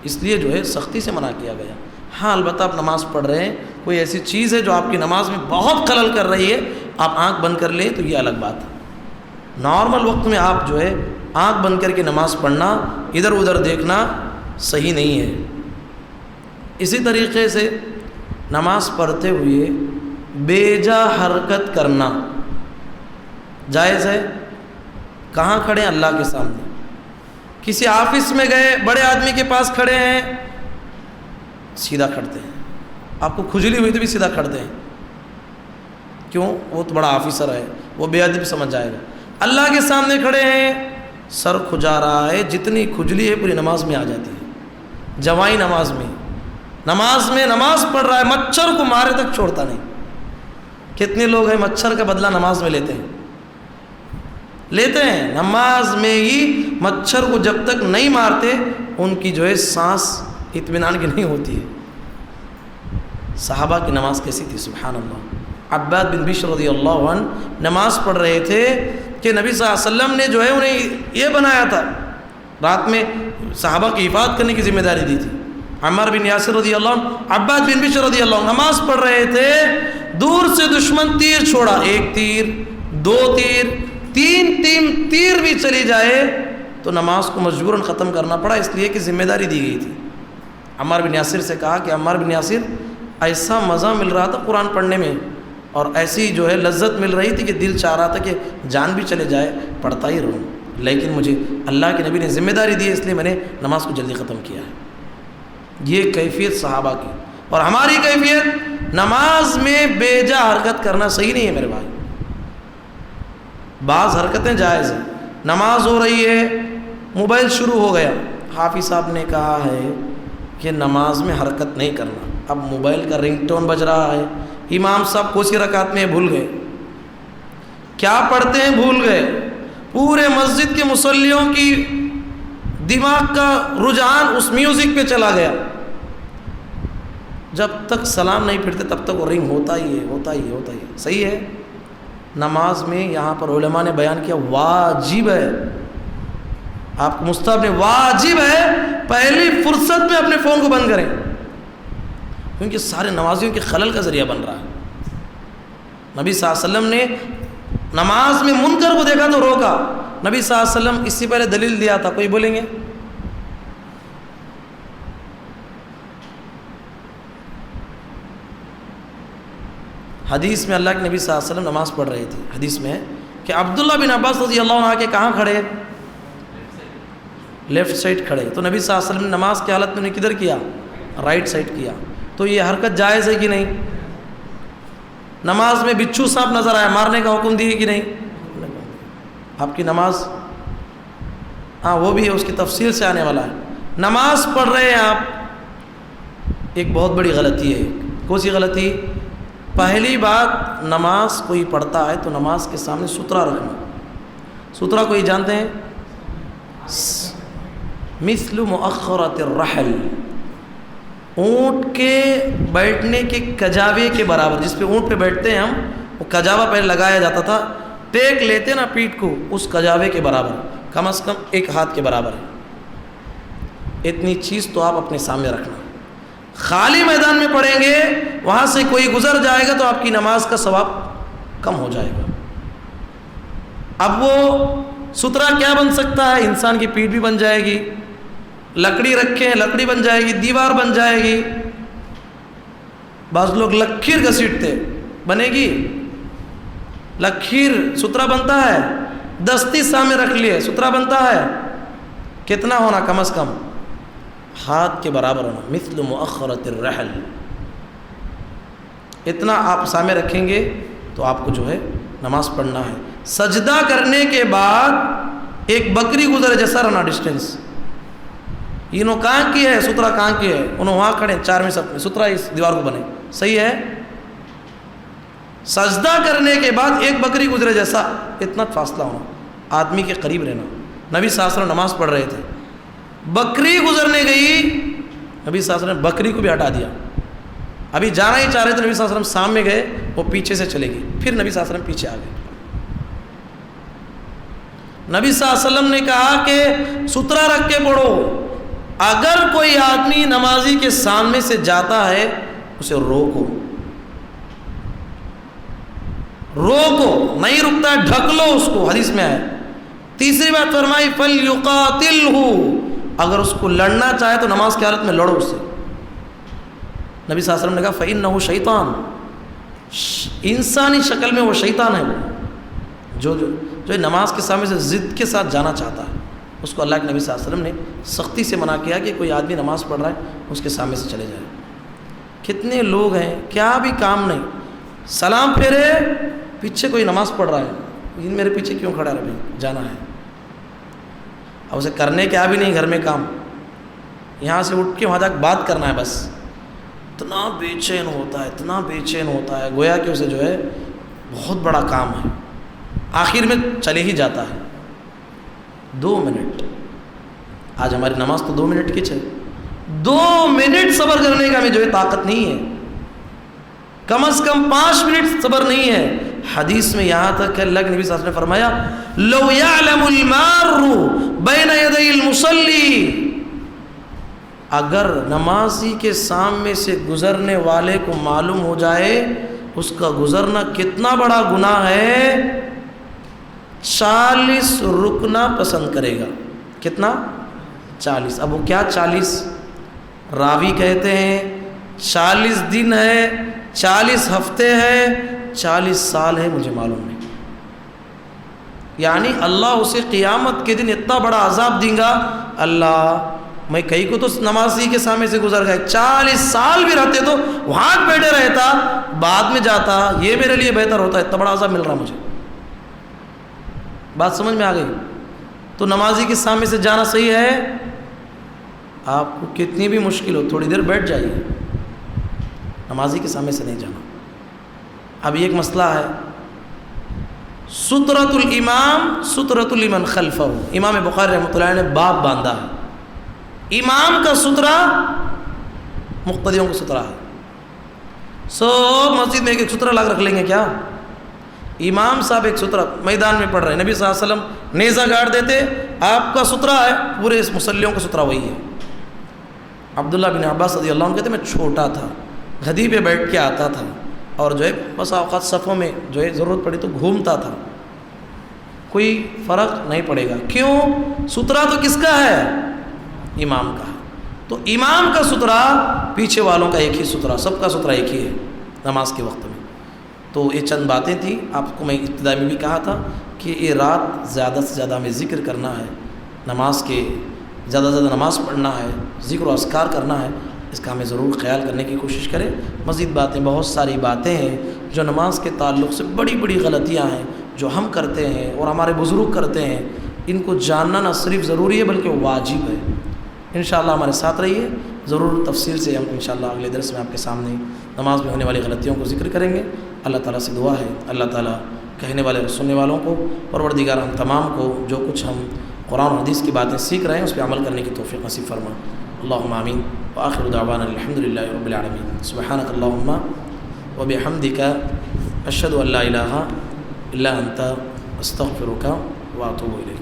اس لیے جو ہے سختی سے منع کیا گیا۔ ہاں البتہ آپ نماز پڑھ رہے ہیں، کوئی ایسی چیز ہے جو آپ کی نماز میں بہت خلل کر رہی ہے، آپ آنکھ بند کر لیں تو یہ الگ بات ہے۔ نارمل وقت میں آپ جو ہے آنکھ بند کر کے نماز پڑھنا، ادھر ادھر دیکھنا صحیح نہیں ہے۔ اسی طریقے سے نماز پڑھتے ہوئے بے جا حرکت کرنا جائز ہے۔ کہاں کھڑے ہیں؟ اللہ کے سامنے۔ کسی آفس میں گئے، بڑے آدمی کے پاس کھڑے ہیں، سیدھا کھڑتے ہیں۔ آپ کو کھجلی ہوئی تو بھی سیدھا کھڑتے ہیں، کیوں؟ وہ تو بڑا آفیسر ہے، وہ بے ادب سمجھ جائے گا۔ اللہ کے سامنے کھڑے ہیں، سر کھجا رہا ہے، جتنی کھجلی ہے پوری نماز میں آ جاتی ہے۔ جوائی نماز میں نماز پڑھ رہا ہے، مچھر کو مارے تک چھوڑتا نہیں۔ کتنے لوگ ہیں مچھر کا بدلہ نماز میں لیتے ہیں نماز میں ہی مچھر کو جب تک نہیں مارتے ان کی جو ہے سانس اطمینان کی نہیں ہوتی ہے۔ صحابہ کی نماز کیسی تھی، سبحان اللہ۔ عباد بن بشر رضی اللہ عنہ نماز پڑھ رہے تھے کہ نبی صلی اللہ علیہ وسلم نے جو ہے انہیں یہ بنایا تھا، رات میں صحابہ کی حفاظت کرنے کی ذمہ داری دی تھی۔ عمار بن یاسر رضی اللہ عنہ، عباد بن بشر رضی اللہ عنہ نماز پڑھ رہے تھے، دور سے دشمن تیر چھوڑا، 1 تیر 2 تیر 3 تیر بھی چلی جائے تو نماز کو مجبوراً ختم کرنا پڑا، اس لیے کہ ذمہ داری دی گئی تھی۔ عمار بن یاسر سے کہا کہ عمار بن یاسر، ایسا مزہ مل رہا تھا قرآن پڑھنے میں اور ایسی جو ہے لذت مل رہی تھی کہ دل چاہ رہا تھا کہ جان بھی چلے جائے پڑھتا ہی رہوں، لیکن مجھے اللہ کے نبی نے ذمہ داری دی، اس لیے میں نے نماز کو جلدی ختم کیا ہے۔ یہ کیفیت صحابہ کی، اور ہماری کیفیت نماز میں بے جا حرکت کرنا صحیح نہیں ہے میرے بھائی۔ بعض حرکتیں جائز ہیں، نماز ہو رہی ہے، موبائل شروع ہو گیا، حافظ صاحب نے کہا ہے کہ نماز میں حرکت نہیں کرنا، اب موبائل کا رنگ ٹون بج رہا ہے، امام صاحب کوسی رکعت میں بھول گئے، کیا پڑھتے ہیں بھول گئے، پورے مسجد کے مصلیوں کی دماغ کا رجحان اس میوزک پہ چلا گیا، جب تک سلام نہیں پھرتے تب تک وہ رنگ ہوتا ہی ہے۔ صحیح ہے، نماز میں یہاں پر علماء نے بیان کیا واجب ہے، آپ کو مستحب نے، واجب ہے پہلی فرصت میں اپنے فون کو بند کریں، کیونکہ سارے نمازیوں کے خلل کا ذریعہ بن رہا ہے۔ نبی صلی اللہ علیہ وسلم نے نماز میں منکر کو دیکھا تو روکا، نبی صلی اللہ علیہ وسلم اس سے پہلے دلیل دیا تھا، کوئی بولیں گے؟ حدیث میں اللہ کے نبی صلی اللہ علیہ وسلم نماز پڑھ رہے تھے، حدیث میں ہے کہ عبداللہ بن عباس رضی اللہ عنہ کے کہاں کھڑے؟ لیفٹ سائڈ کھڑے، تو نبی صلی اللہ علیہ وسلم نے نماز کی حالت میں انہیں کدھر کیا؟ رائٹ سائڈ کیا، تو یہ حرکت جائز ہے کہ نہیں؟ نماز میں بچھو سانپ نظر آیا، مارنے کا حکم دیے کہ نہیں؟ آپ کی نماز، ہاں وہ بھی ہے، اس کی تفصیل سے آنے والا ہے۔ نماز پڑھ رہے ہیں آپ، ایک بہت بڑی غلطی ہے، کون سی غلطی؟ پہلی بات، نماز کوئی پڑھتا ہے تو نماز کے سامنے سترا رکھنا۔ سترا کوئی جانتے ہیں؟ مثل مؤخرۃ الرحل، اونٹ کے بیٹھنے کے کجاوے کے برابر، جس پہ اونٹ پہ بیٹھتے ہیں ہم، وہ کجاوا پہلے لگایا جاتا تھا، ٹیک لیتے نا پیٹھ کو، اس کجاوے کے برابر، کم از کم 1 ہاتھ کے برابر ہے، اتنی چیز تو آپ اپنے سامنے رکھنا۔ خالی میدان میں پڑھیں گے، وہاں سے کوئی گزر جائے گا تو آپ کی نماز کا ثواب کم ہو جائے گا۔ اب وہ سترا کیا بن سکتا ہے؟ انسان کی پیٹھ بھی بن جائے گی، لکڑی رکھیں لکڑی بن جائے گی، دیوار بن جائے گی، بعض لوگ لکیر گھسیٹتے، بنے گی لکیر؟ سترا بنتا ہے، دستی سامنے رکھ لیے، سترا بنتا ہے، کتنا ہونا؟ کم از کم ہاتھ کے برابر ہونا، مثل مؤخرۃ الرحل، اتنا آپ سامنے رکھیں گے تو آپ کو جو ہے نماز پڑھنا ہے۔ سجدہ کرنے کے بعد ایک بکری گزرے جیسا رہنا ڈسٹینس، انہوں کہاں کی ہے سترا، کہاں کی ہے انہوں وہاں کھڑے، 4ویں صف میں سترا اس دیوار کو بنے، صحیح ہے۔ سجدہ کرنے کے بعد ایک بکری گزرے جیسا اتنا فاصلہ ہونا، آدمی کے قریب رہنا۔ نبی صلی اللہ علیہ وسلم نماز پڑھ رہے تھے، بکری گزرنے گئی، نبی صلی اللہ علیہ وسلم نے بکری کو بھی ہٹا دیا. ابھی جانا ہی چاہ رہے تو نبی صلی اللہ علیہ وسلم سامنے گئے, وہ پیچھے سے چلے گی, پھر نبی صلی اللہ علیہ وسلم پیچھے آ گئے. نبی صلی اللہ علیہ وسلم نے کہا کہ سترہ رکھ کے پڑھو. اگر کوئی آدمی نمازی کے سامنے سے جاتا ہے اسے روکو, نہیں رکتا ہے ڈھک لو اس کو, حدیث میں ہے. تیسری بات فرمائی فَلْيُقَاتِلْهُ, اگر اس کو لڑنا چاہے تو نماز کی حالت میں لڑو اس سے. نبی صلی اللہ علیہ وسلم نے کہا فَإِنَّهُ شیطان, انسانی شکل میں وہ شیطان ہے, وہ جو نماز کے سامنے سے ضد کے ساتھ جانا چاہتا ہے اس کو اللہ کے نبی صلی اللہ علیہ وسلم نے سختی سے منع کیا کہ کوئی آدمی نماز پڑھ رہا ہے اس کے سامنے سے چلے جائے. کتنے لوگ ہیں کیا بھی کام نہیں, سلام پھیرے پیچھے کوئی نماز پڑھ رہا ہے, میرے پیچھے کیوں کھڑا ہے, بھائی جانا ہے. اب اسے کرنے کیا بھی نہیں, گھر میں کام, یہاں سے اٹھ کے وہاں تک بات کرنا ہے بس. اتنا بے چین ہوتا ہے, اتنا بے چین ہوتا ہے, گویا کہ اسے جو ہے بہت بڑا کام ہے, آخر میں چلے ہی جاتا ہے. 2 منٹ, آج ہماری نماز تو 2 منٹ کی چل, 2 منٹ صبر کرنے کا ہمیں جو ہے طاقت نہیں ہے, کم از کم 5 منٹ صبر نہیں ہے. حدیث میں یہاں تک کہ اللہ کے نبی صلی اللہ علیہ وسلم نے فرمایا لو یعلم المار بین یدی المصلی, اگر نمازی کے سامنے سے گزرنے والے کو معلوم ہو جائے اس کا گزرنا کتنا بڑا گناہ ہے, 40 رکنا پسند کرے گا. کتنا؟ 40. اب وہ کیا 40؟ راوی کہتے ہیں 40 دن ہے, 40 ہفتے ہے, 40 سال ہے, مجھے معلوم نہیں. یعنی اللہ اسے قیامت کے دن اتنا بڑا عذاب دیں گا, اللہ میں کئی کو تو نمازی کے سامنے سے گزر گئے, 40 سال بھی رہتے تو وہاں بیٹھے رہتا, بعد میں جاتا, یہ میرے لیے بہتر ہوتا, اتنا بڑا عذاب مل رہا مجھے. بات سمجھ میں آ گئی؟ تو نمازی کے سامنے سے جانا صحیح ہے. آپ کو کتنی بھی مشکل ہو تھوڑی دیر بیٹھ جائیے, نمازی کے سامنے سے نہیں جانا. اب یہ ایک مسئلہ ہے, سترۃ الامام سترۃ لمن خلفہ. امام بخاری رحمۃ اللہ علیہ نے باب باندھا ہے, امام کا سترہ مقتدیوں کا سترہ ہے. سب مسجد میں ایک سترہ لاگ رکھ لیں گے کیا؟ امام صاحب ایک سترہ میدان میں پڑھ رہے ہیں, نبی صلی اللہ علیہ وسلم نیزہ گاڑ دیتے, آپ کا سترہ ہے, پورے اس مصلیوں کا سترہ وہی ہے. عبداللہ بن عباس رضی اللہ عنہ کہتے ہیں میں چھوٹا تھا, گدھی پہ بیٹھ کے آتا تھا, اور جو ہے بس اوقات صفوں میں جو ہے ضرورت پڑی تو گھومتا تھا, کوئی فرق نہیں پڑے گا. کیوں؟ سترہ تو کس کا ہے؟ امام کا. تو امام کا سترہ, پیچھے والوں کا ایک ہی سترہ, سب کا سترہ ایک ہی ہے نماز کے وقت میں. تو یہ چند باتیں تھیں, آپ کو میں ابتدا میں بھی کہا تھا کہ یہ رات زیادہ سے زیادہ ہمیں ذکر کرنا ہے, نماز کے زیادہ سے زیادہ نماز پڑھنا ہے, ذکر و اذکار کرنا ہے, اس کا ہمیں ضرور خیال کرنے کی کوشش کریں. مزید باتیں, بہت ساری باتیں ہیں جو نماز کے تعلق سے بڑی بڑی غلطیاں ہیں جو ہم کرتے ہیں اور ہمارے بزرگ کرتے ہیں, ان کو جاننا نہ صرف ضروری ہے بلکہ واجب ہے. انشاءاللہ ہمارے ساتھ رہیے, ضرور تفصیل سے ہم انشاءاللہ اگلے درس میں آپ کے سامنے نماز میں ہونے والی غلطیوں کو ذکر کریں گے. اللہ تعالیٰ سے دعا ہے اللہ تعالیٰ کہنے والے اور سننے والوں کو, پروردگار ہم تمام کو جو کچھ ہم قرآن و حدیث کی باتیں سیکھ رہے ہیں اس پہ عمل کرنے کی توفیق نصیب فرما. اللہم آمین. وآخر دعوانا الحمدللہ رب العالمین. سبحانک اللہم وبحمدک اشہد ان لا الہ الا انت استغفرک واتوب الیک.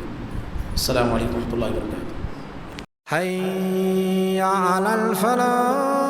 السلام علیکم ورحمۃ اللہ وبرکاتہ. حی علی الفلاح.